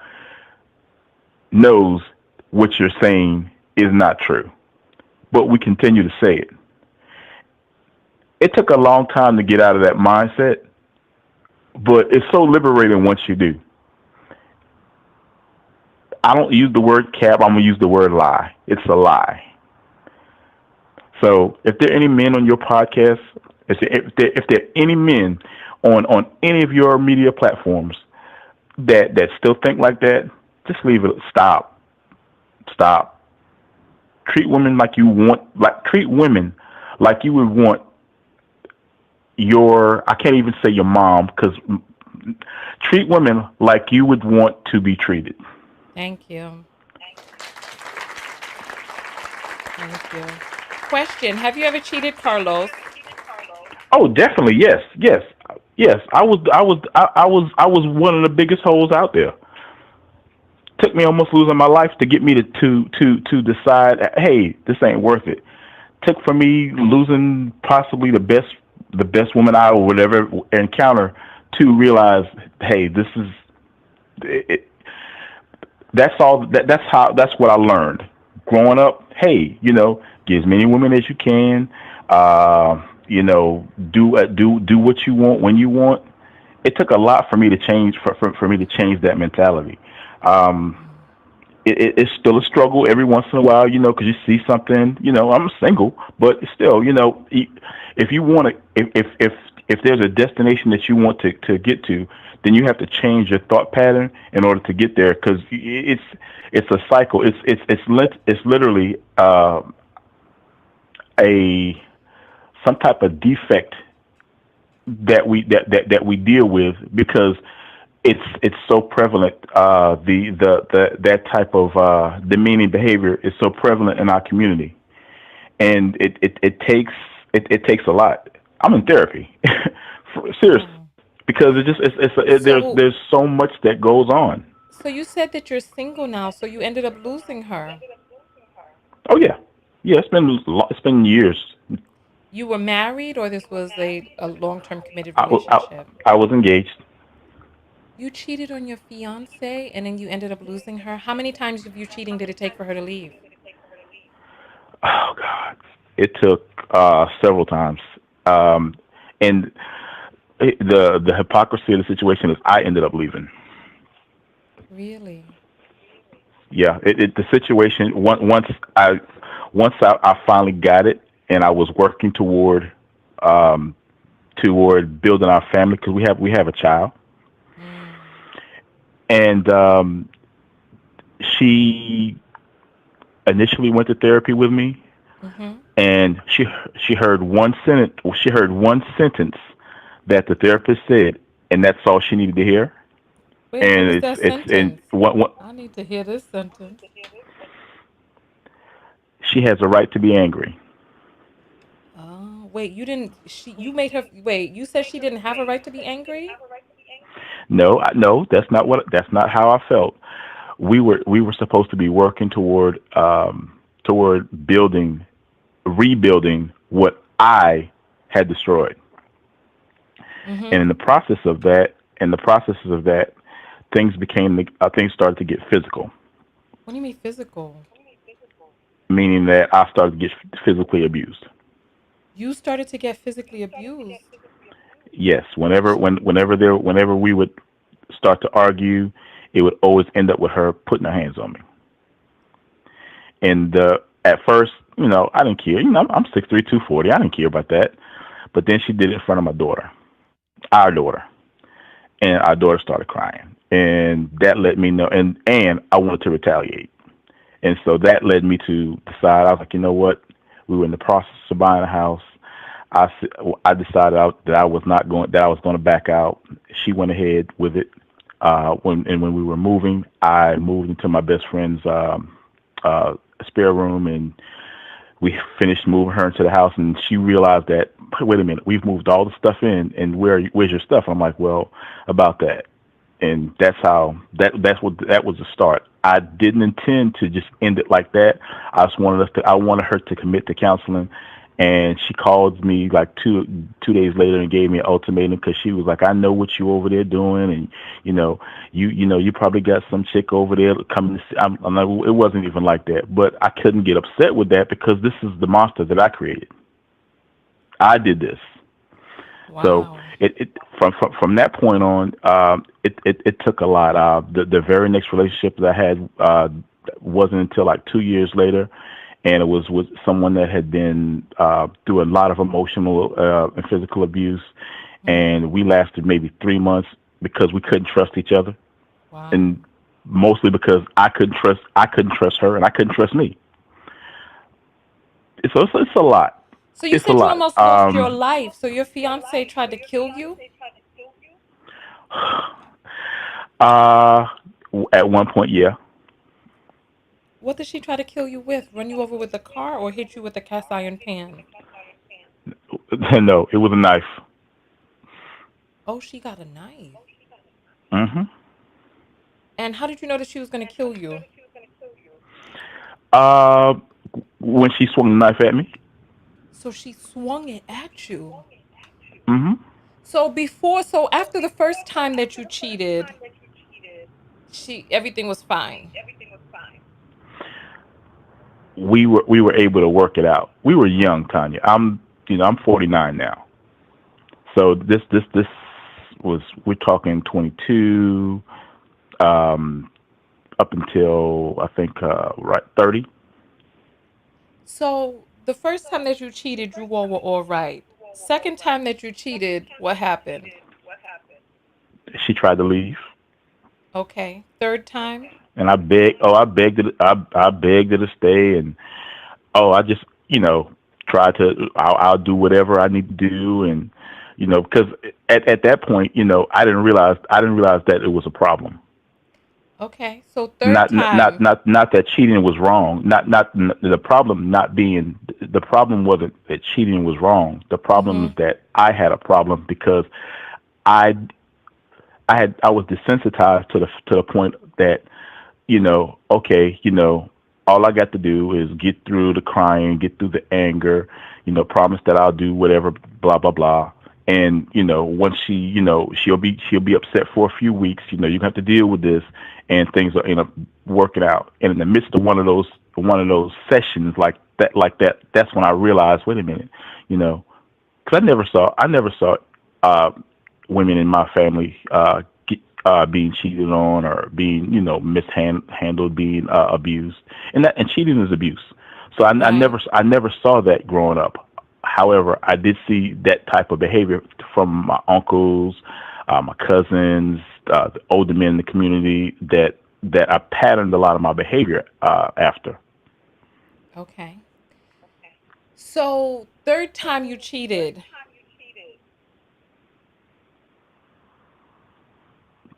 knows what you're saying is not true, but we continue to say it. It took a long time to get out of that mindset, but it's so liberating once you do. I don't use the word cap. I'm gonna use the word lie. It's a lie. So if there are any men on your podcast, if there are any men on any of your media platforms that still think like that, just leave it. Stop. Stop. Treat women like you would want your. I can't even say your mom because treat women like you would want to be treated. Thank you. Thank you. Question: have you ever cheated, Carlos? Oh, definitely. Yes. Yes. Yes. I was one of the biggest holes out there. Took me almost losing my life to get me to decide, hey, this ain't worth it. Took for me losing possibly the best woman I would ever encounter to realize, hey, this is it. That's all. That's what I learned growing up. Hey, get as many women as you can. Do what you want when you want. It took a lot for me to change for me to change that mentality. Um, it's still a struggle every once in a while, because you see something. I'm single, but still, if you want to, if there's a destination that you want to get to, then you have to change your thought pattern in order to get there, because it's a cycle. It's literally a some type of defect that we deal with, because it's so prevalent. That type of demeaning behavior is so prevalent in our community, and it takes a lot. I'm in therapy, seriously, Oh. because So, there's so much that goes on. so you said that you're single now, so you ended up losing her. Oh yeah, yeah. It's been years. You were married, or this was a long-term committed I, wa- relationship? I was engaged. You cheated on your fiance and then you ended up losing her. How many times of you cheating did it take for her to leave? Oh God, it took several times. Um, and the hypocrisy of the situation is I ended up leaving. Really? Yeah, the situation once once I finally got it, and I was working um, toward building our family because we have a child, Mm. and she initially went to therapy with me, Mm-hmm. and she heard one sentence. She heard one sentence that the therapist said, and that's all she needed to hear. Wait, what And was it's that it's and sentence? what I need to hear this sentence. she has a right to be angry. Oh, wait, you didn't. You made her. Wait, you said she didn't have a right to be angry? No, no, that's not how I felt. We were supposed to be working toward rebuilding what I had destroyed. And Mm-hmm. in the processes of that, things started to get physical, What do you mean physical? meaning that I started to get physically abused. You started to get physically abused. Yes, whenever we would start to argue, it would always end up with her putting her hands on me. And at first, I didn't care. I'm 6'3", 240. I didn't care about that. But then she did it in front of my daughter, our daughter, and our daughter started crying, and that let me know. And I wanted to retaliate, and so that led me to decide. I was like, you know what? We were in the process of buying a house. I decided that I was not going. That I was going to back out. She went ahead with it. When we were moving, I moved into my best friend's uh, spare room, and we finished moving her into the house. And she realized that, wait a minute, we've moved all the stuff in, and where's your stuff? I'm like, well, about that. And that was the start. I didn't intend to just end it like that. I wanted her to commit to counseling, and she called me like two days later and gave me an ultimatum because she was like, I know what you over there doing, and you probably got some chick over there coming to see. I'm like, it wasn't even like that, but I couldn't get upset with that because this is the monster that I created. I did this. So Wow. from that point on, it took a lot. The very next relationship that I had wasn't until like 2 years later, and it was with someone that had been through a lot of emotional and physical abuse, Mm-hmm. and we lasted maybe 3 months because we couldn't trust each other, Wow. and mostly because I couldn't trust her, and I couldn't trust me. So it's a lot. So you It's a said you lot. almost lost your life. So your fiance tried to kill you? Uh, at one point, yeah. What did she try to kill you with? Run you over with a car or hit you with a cast iron pan? No, it was a knife. Oh, she got a knife. Hmm. And how did you know that she was going to kill you? Uh, when she swung the knife at me. So she swung it at you. Hmm. So after the first time that you cheated, everything was fine. We were able to work it out. We were young, Tanya. I'm 49 now. So this was, we're talking 22 um up until I think right 30. So the first time that you cheated, you all were all right. Second time that you cheated, what happened? She tried to leave, Okay. Third time? and I begged her to stay, and I just try to. I'll do whatever I need to do, and because at that point, I didn't realize that it was a problem. Okay. So third Not time. not that cheating was wrong. The problem not being the problem wasn't that cheating was wrong. The problem is Mhm. that I had a problem because I I was desensitized to the point that okay, all I got to do is get through the crying, get through the anger, promise that I'll do whatever, blah blah blah. And once she'll be upset for a few weeks. You have to deal with this, and things are working out. And in the midst of one of those sessions that's when I realized, wait a minute, because I never saw uh, women in my family being cheated on or being mishandled, being abused, and cheating is abuse. So Right. I never saw that growing up. However, I did see that type of behavior from my uncles, my cousins, the older men in the community that I patterned a lot of my behavior after. Okay. So, third time you cheated.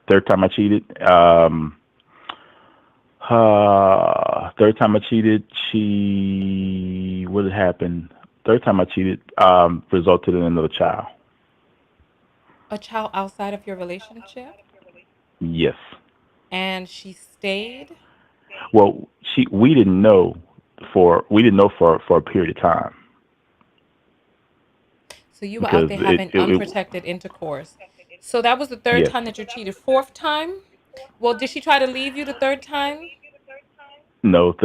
Third time I cheated. Third time I cheated. What had happened? Third time I cheated resulted in another child. A child outside of your relationship, Yes. and she stayed. Well, we didn't know for a period of time So you were out because there having unprotected intercourse. So that was the third yes. time that you cheated. Fourth time? Well, did she try to leave you the third time? No,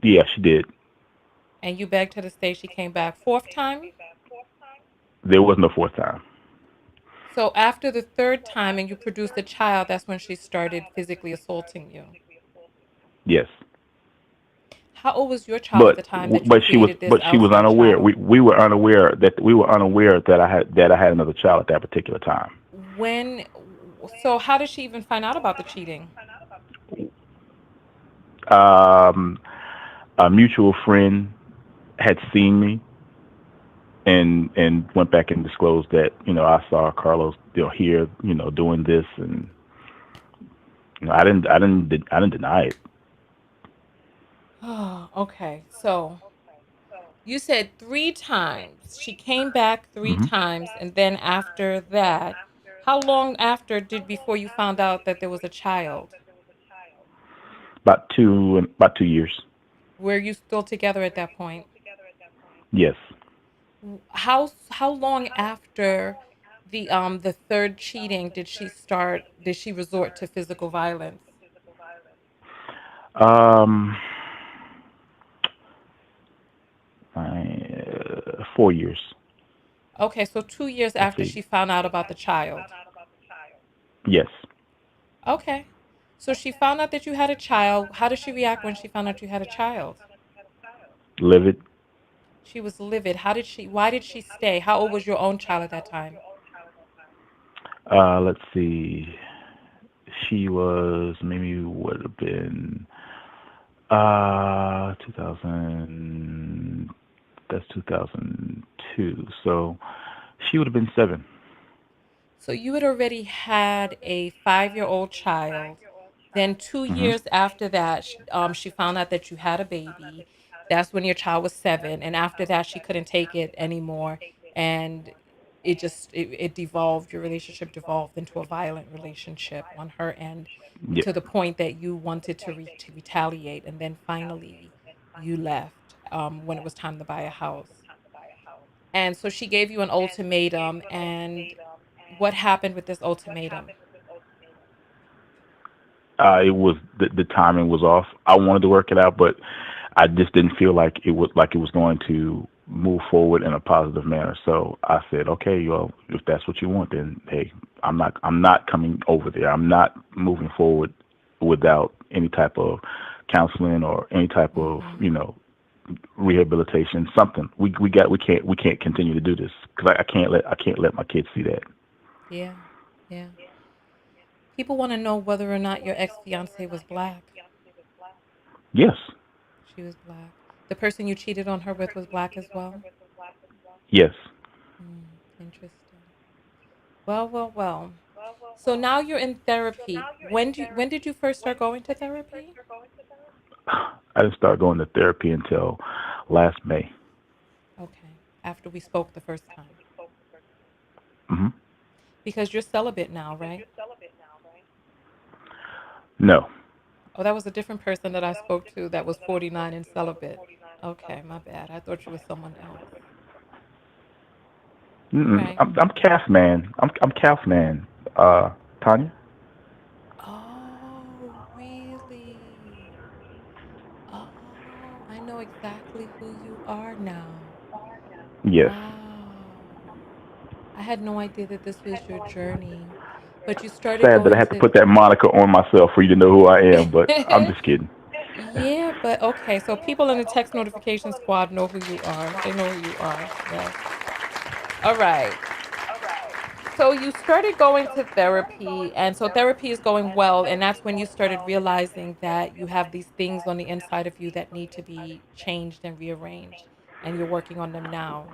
yeah, she did. And you begged her to stay. She came back. Fourth time? There was no fourth time. So after the third time and you produced a child, that's when she started physically assaulting you. Yes, How old was your child at the time that you created this she was outside unaware. child? We were unaware that I had another child at that particular time. When, so how did she even find out about the cheating? Um, a mutual friend had seen me and went back and disclosed that I saw Carlos here doing this, and I didn't deny it. Oh, okay. So you said three times. She came back three Hmm. times, and then after that, how long after did before you found out that there was a child? About 2 years. Were you still together at that point? Yes. How long after the third cheating did she resort to physical violence? Um, 4 years. Okay, so 2 years Let's after see. she found out about the child. Yes. Okay. So she found out that you had a child. How did she react when she found out you had a child? Livid. She was livid. Why did she stay? How old was your own child at that time? Let's see. She was maybe would have been 2000. That's 2002. So she would have been 7. So you had already had a 5-year-old child. Then two Hmm. years after that, she found out that you had a baby. That's when your child was 7, and after that, she couldn't take it anymore, and it devolved. Your relationship devolved into a violent relationship on her end, Yeah. to the point that you wanted to retaliate, and then finally, you left when it was time to buy a house. And so she gave you an ultimatum, and what happened with this ultimatum? It was the timing was off. I wanted to work it out, but I just didn't feel like it was going to move forward in a positive manner. So I said, okay, well, if that's what you want, then hey, I'm not coming over there. I'm not moving forward without any type of counseling or any type of Hmm. rehabilitation. Something we can't continue to do this because I can't let my kids see that. Yeah, yeah. People want to know whether or not your ex fiance was black. Yes, She was black. The person you cheated on her with was black as well. yes. Interesting. Well, well, well. So now you're in therapy. When did you first start going to therapy? I didn't start going to therapy until last May. Okay, after we spoke the first time. Hmm. Because you're celibate now, right? No. Oh, that was a different person that I spoke to that was 49 and celibate. Okay, my bad. I thought you were someone else. All Mm-mm. right. I'm calf man. I'm calf man. Tanya. Oh, really? Oh, I know exactly who you are now. Yes. Wow. I had no idea that this was your journey. But you started Sad that I going had to to put that moniker on myself for you to know who I am, but I'm just kidding. Yeah, but okay. So people in the text notification squad know who you are. They know who you are. Yes. All right. So you started going to therapy, and so therapy is going well, and that's when you started realizing that you have these things on the inside of you that need to be changed and rearranged, and you're working on them now.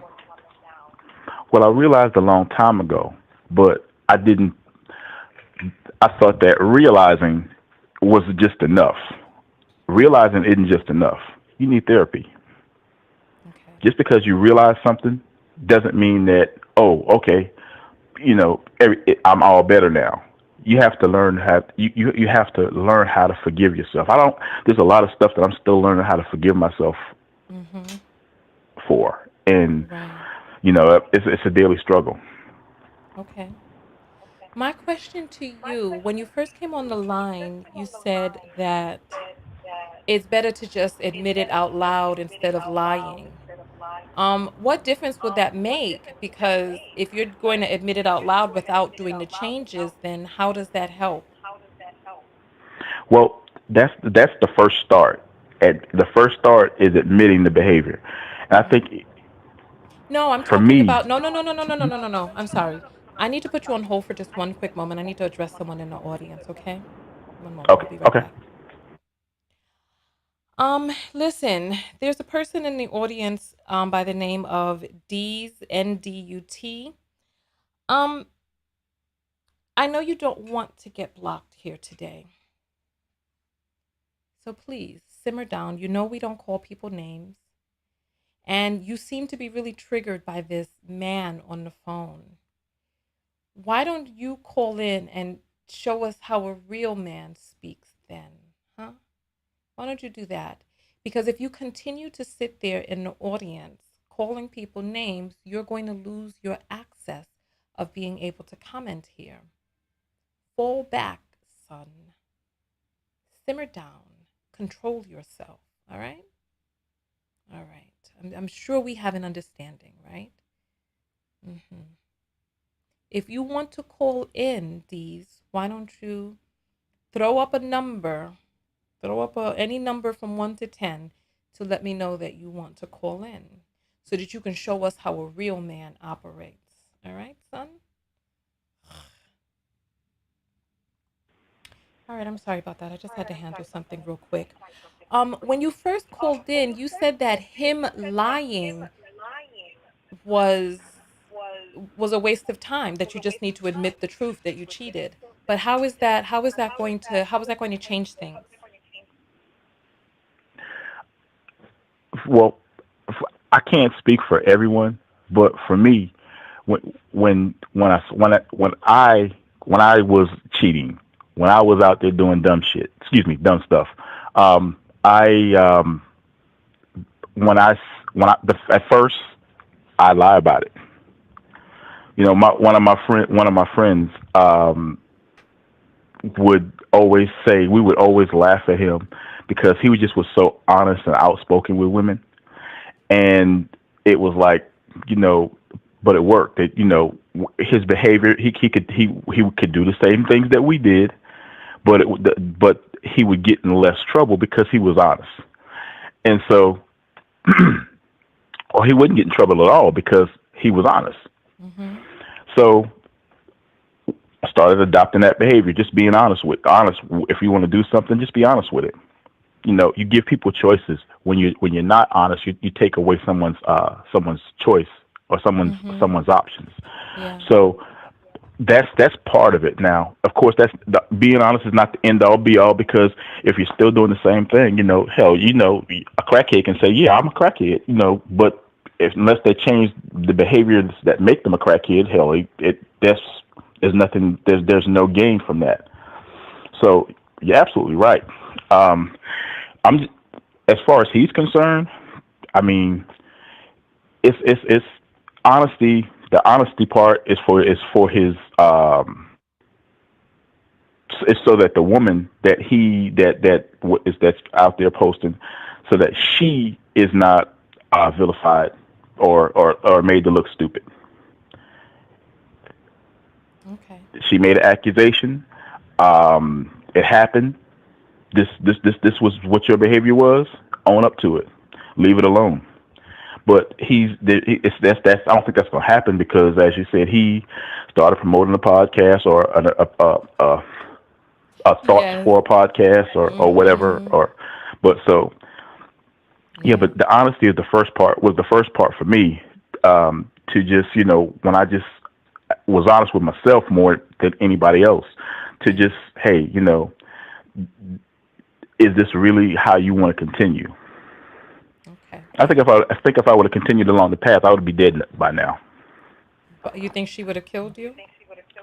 Well, I realized a long time ago, but I didn't. I thought that realizing was just enough. Realizing isn't just enough. You need therapy. Okay. Just because you realize something doesn't mean that, oh, okay, I'm all better now. You have to learn how you have to learn how to forgive yourself. I don't. There's a lot of stuff that I'm still learning how to forgive myself Mhm. for, and Right. it's a daily struggle. Okay. My question to you, when you first came on the line, you said that it's better to just admit it out loud instead of lying. What difference would that make? Because if you're going to admit it out loud without doing the changes, then how does that help? Well, that's the first start. The first start is admitting the behavior, and I Mhm. think No, I'm for talking me, about no, no, no, no, no, no, no, no, no, no. I'm sorry. I need to put you on hold for just one quick moment. I need to address someone in the audience, okay? One moment. I'll okay, be right okay. back. Listen, there's a person in the audience by the name of D's NDUT. Um, I know you don't want to get blocked here today. So please simmer down. You know we don't call people names. And you seem to be really triggered by this man on the phone. Why don't you call in and show us how a real man speaks then? Huh? Why don't you do that? Because if you continue to sit there in the audience calling people names, you're going to lose your access of being able to comment here. Fall back, son. Simmer down. Control yourself. All right? All right. I'm sure we have an understanding, right? Hmm. If you want to call in these, why don't you throw up a number, any number from 1 to 10 to let me know that you want to call in so that you can show us how a real man operates. All right, son? All right, I'm sorry about that. I just had to handle something real quick. When you first called in, you said that him lying was was a waste of time, that you just need to admit the truth that you cheated. But how is that going to change things? Well, I can't speak for everyone, but for me, when I was cheating, when I was out there doing dumb shit, excuse me, dumb stuff, I at first I lie about it. One of my friends would always say we would always laugh at him because he was so honest and outspoken with women, and it was like, you know, but it worked. His behavior, he could do the same things that we did, but he would get in less trouble because he was honest, and so, or he wouldn't get in trouble at all because he was honest. Mm-hmm. So I started adopting that behavior, just being honest. If you want to do something, just be honest with it. You give people choices. When you're not honest, you take away someone's choice or Mm-hmm. someone's options. Yeah. So that's part of it. Now, of course, being honest is not the end all be all, because if you're still doing the same thing, hell, a crackhead can say, yeah, I'm a crackhead, but unless they change the behaviors that make them a crackhead, hell, there's nothing, there's no gain from that. So you're absolutely right. Um, I'm As far as he's concerned, I mean, it's honesty. The honesty part is for his it's so that the woman that's out there posting, so that she is not vilified or made to look stupid. Okay. She made an accusation. It happened. this was what your behavior was. Own up to it. Leave it alone. But that's I don't think that's going to happen because, as you said, he started promoting a podcast or a thoughts for a podcast or whatever. But the honesty is the first part for me, to just, when I just was honest with myself more than anybody else, to just, hey, is this really how you want to continue? Okay. I think if I would have continued along the path, I would be dead by now. But you think she would have killed you?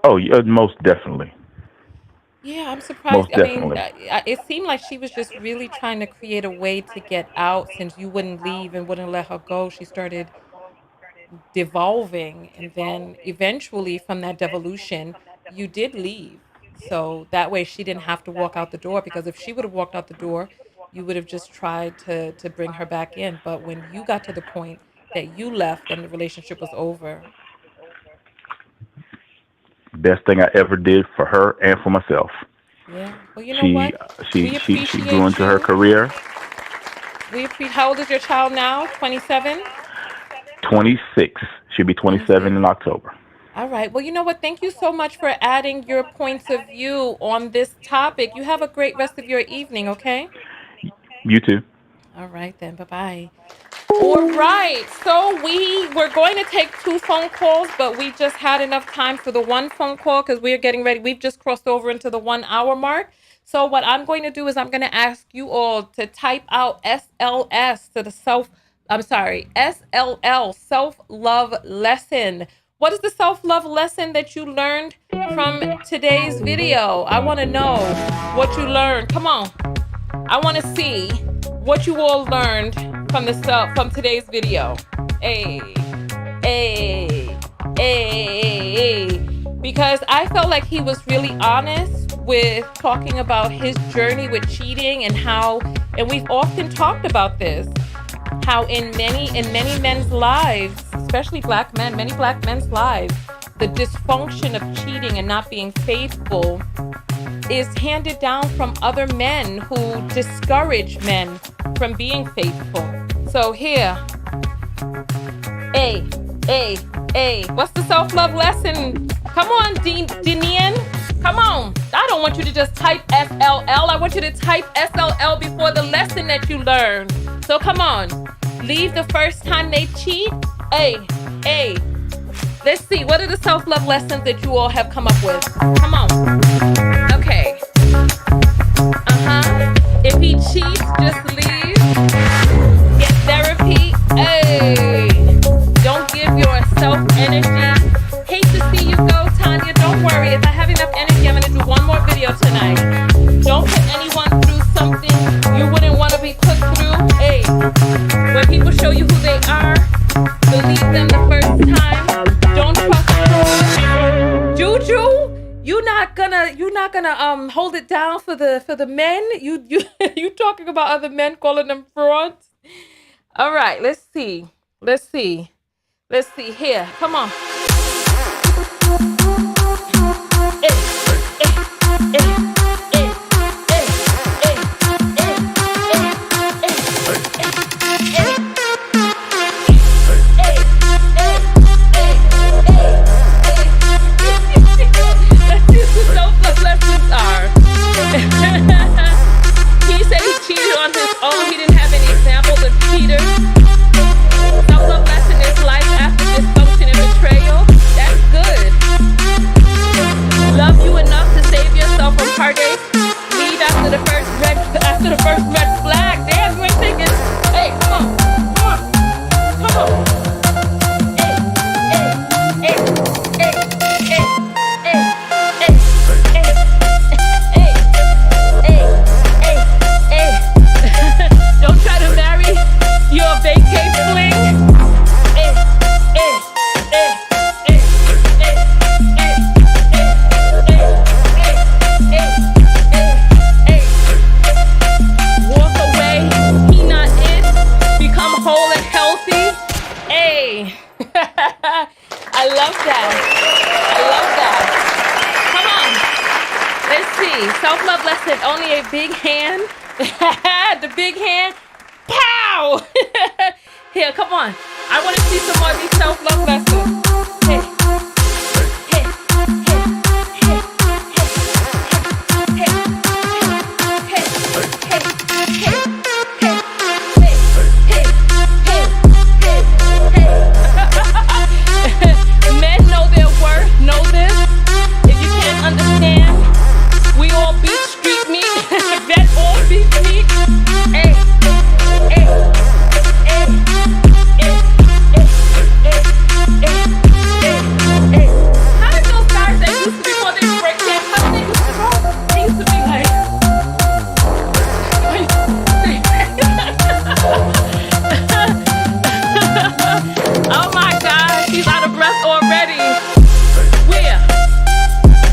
Oh, yeah, most definitely. Yeah, I'm surprised. Most definitely. It seemed like she was just really trying to create a way to get out since you wouldn't leave and wouldn't let her go. She started devolving, and then eventually from that devolution, you did leave. So that way she didn't have to walk out the door, because if she would have walked out the door, you would have just tried to bring her back in. But when you got to the point that you left, then the relationship was over. Best thing I ever did for her and for myself. Yeah. Well, you know what? She grew into her career. How old is your child now? 27? 26. She'll be 27 in October. All right. Well, you know what? Thank you so much for adding your points of view on this topic. You have a great rest of your evening, okay? You too. All right, then. Bye-bye. All right. So we were going to take 2 phone calls, but we just had enough time for the 1 phone call because we're getting ready. We've just crossed over into the 1 hour mark. So what I'm going to do is I'm going to ask you all to type out SLS to the SLL, self-love lesson. What is the self-love lesson that you learned from today's video? I want to know what you learned. Come on. I want to see what you all learned from today's video. Because I felt like he was really honest with talking about his journey with cheating and we've often talked about this, how in many men's lives, especially many black men's lives, the dysfunction of cheating and not being faithful is handed down from other men who discourage men from being faithful. So here, what's the self-love lesson? Come on, Dinian. Come on. I don't want you to just type SLL. I want you to type SLL before the lesson that you learned. So come on. Leave the first time they cheat. Let's see. What are the self-love lessons that you all have come up with? Come on. Okay. If he cheats, just leave. Get therapy. Don't give yourself energy. Hate to see you go, Tanya. Don't worry. If I have enough energy, I'm going to do 1 more video tonight. Don't put anyone through something you wouldn't want to be put through. When people show you who they are, believe them the first time. Don't trust fraud. Juju, you're not gonna hold it down for the men. You talking about other men, calling them frauds. All right, let's see here. Come on. He said he cheated on his own. He didn't have any examples of cheaters. Self-love lesson is life after dysfunction and betrayal. Self-love lesson, only a big hand. The big hand. Pow! Here, come on. I want to see some more of these self-love lessons. Hey. Hey. Hey. Hey. Hey. Hey. Hey. Hey. Men know their worth, know this. If you can't understand, we all beat street meat. That all beat meat. Hey, hey, hey, hey. How did those guys that used to be before they break their how did they used to roll? They used to be like oh my God, she's out of breath already.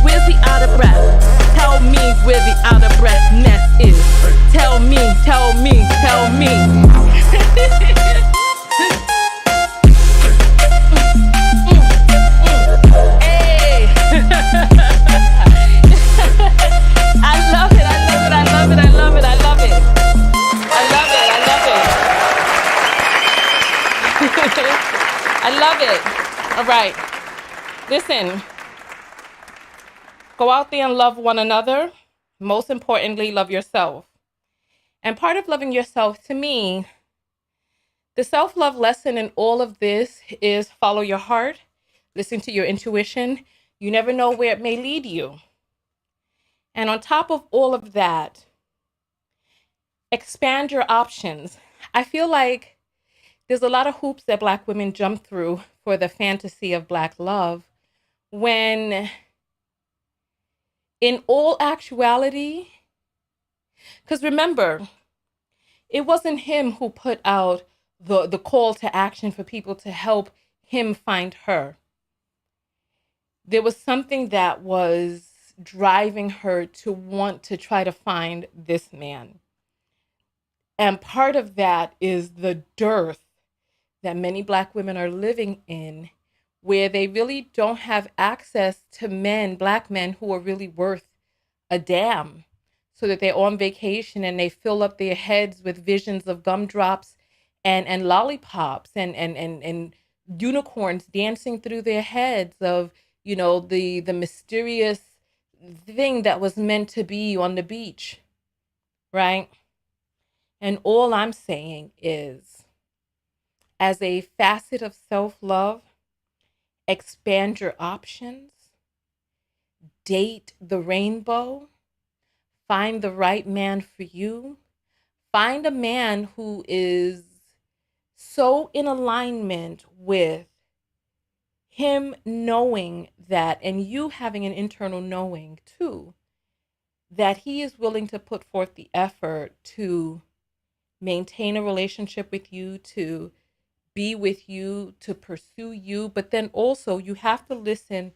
Where's the out of breath? Tell me where the out of breathness is. Tell me, tell me, tell me. Hey. I love it, I love it, I love it, I love it, I love it. I love it, I love it. I love it. All right. Listen. Go out there and love one another. Most importantly, love yourself. And part of loving yourself, to me, the self-love lesson in all of this is follow your heart, listen to your intuition. You never know where it may lead you. And on top of all of that, expand your options. I feel like there's a lot of hoops that Black women jump through for the fantasy of Black love when in all actuality, because remember, it wasn't him who put out the call to action for people to help him find her. There was something that was driving her to want to try to find this man. And part of that is the dearth that many Black women are living in, where they really don't have access to men, Black men, who are really worth a damn, so that they're on vacation and they fill up their heads with visions of gumdrops and lollipops and unicorns dancing through their heads of, you know, the mysterious thing that was meant to be on the beach, right? And all I'm saying is, as a facet of self-love, expand your options, date the rainbow, find the right man for you, find a man who is so in alignment with him knowing that, and you having an internal knowing too, that he is willing to put forth the effort to maintain a relationship with you, to be with you, to pursue you. But then also you have to listen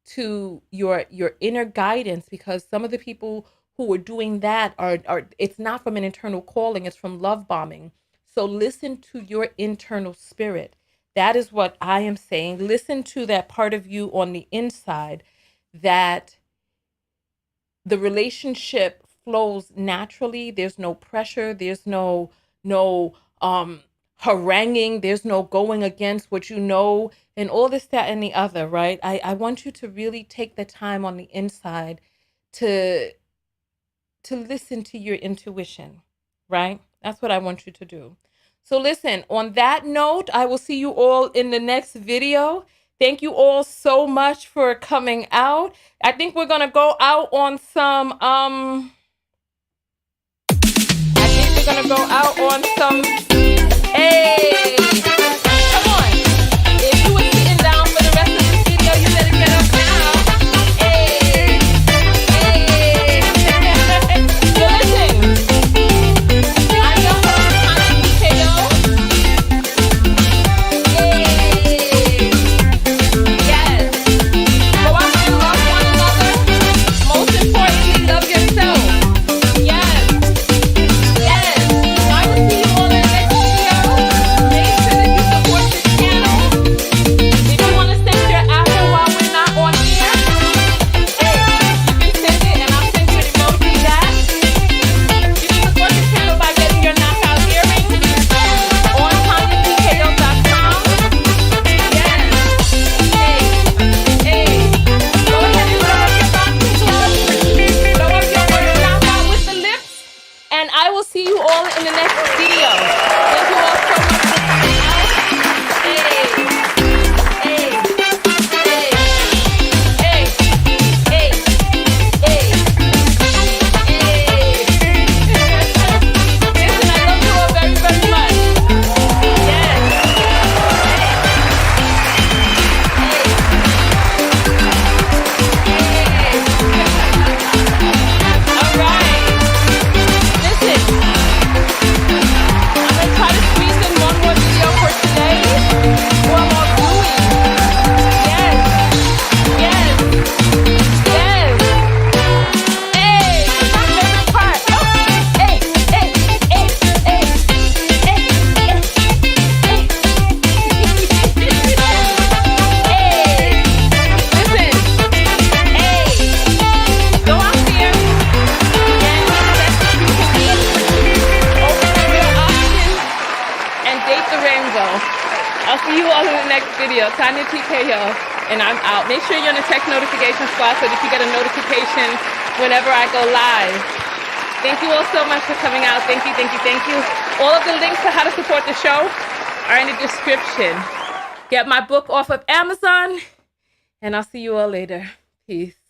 to your inner guidance, because some of the people who are doing that are it's not from an internal calling, it's from love bombing. So listen to your internal spirit. That is what I am saying. Listen to that part of you on the inside, that the relationship flows naturally. There's no pressure. There's no haranguing. There's no going against what you know and all this, that, and the other, right? I want you to really take the time on the inside to listen to your intuition, right? That's what I want you to do. So listen, on that note, I will see you all in the next video. Thank you all so much for coming out. I think we're going to go out on some, hey, come on. If you were sitting down for the rest of this video, you better get up now. Hey, hey. So listen, I'm your host, Tanya TKO. Yay. Yes. Go out and love one another. Most importantly, love yourself. Yes. Yes. I will see you all in the next video. Thank you all so much for coming out. Hey, hey, hey, hey, hey, hey, Listen, I love you all very, very much. Yes. All right. Listen, I'm gonna try to squeeze in one more video for today. One more viewing. Yes. Yes. Yes. Hey, this is my favorite part. Oh, hey, hey, hey, hey, hey, hey, hey. Listen. Hey. Go out there and get the best that you can be. Open the real options and date the rainbow. I'll see you all in the next video. Tanya TKO, and I'm out. Make sure you're on the text notification squad so that you get a notification whenever I go live. Thank you all so much for coming out. Thank you, thank you, thank you. All of the links to how to support the show are in the description. Get my book off of Amazon, and I'll see you all later. Peace.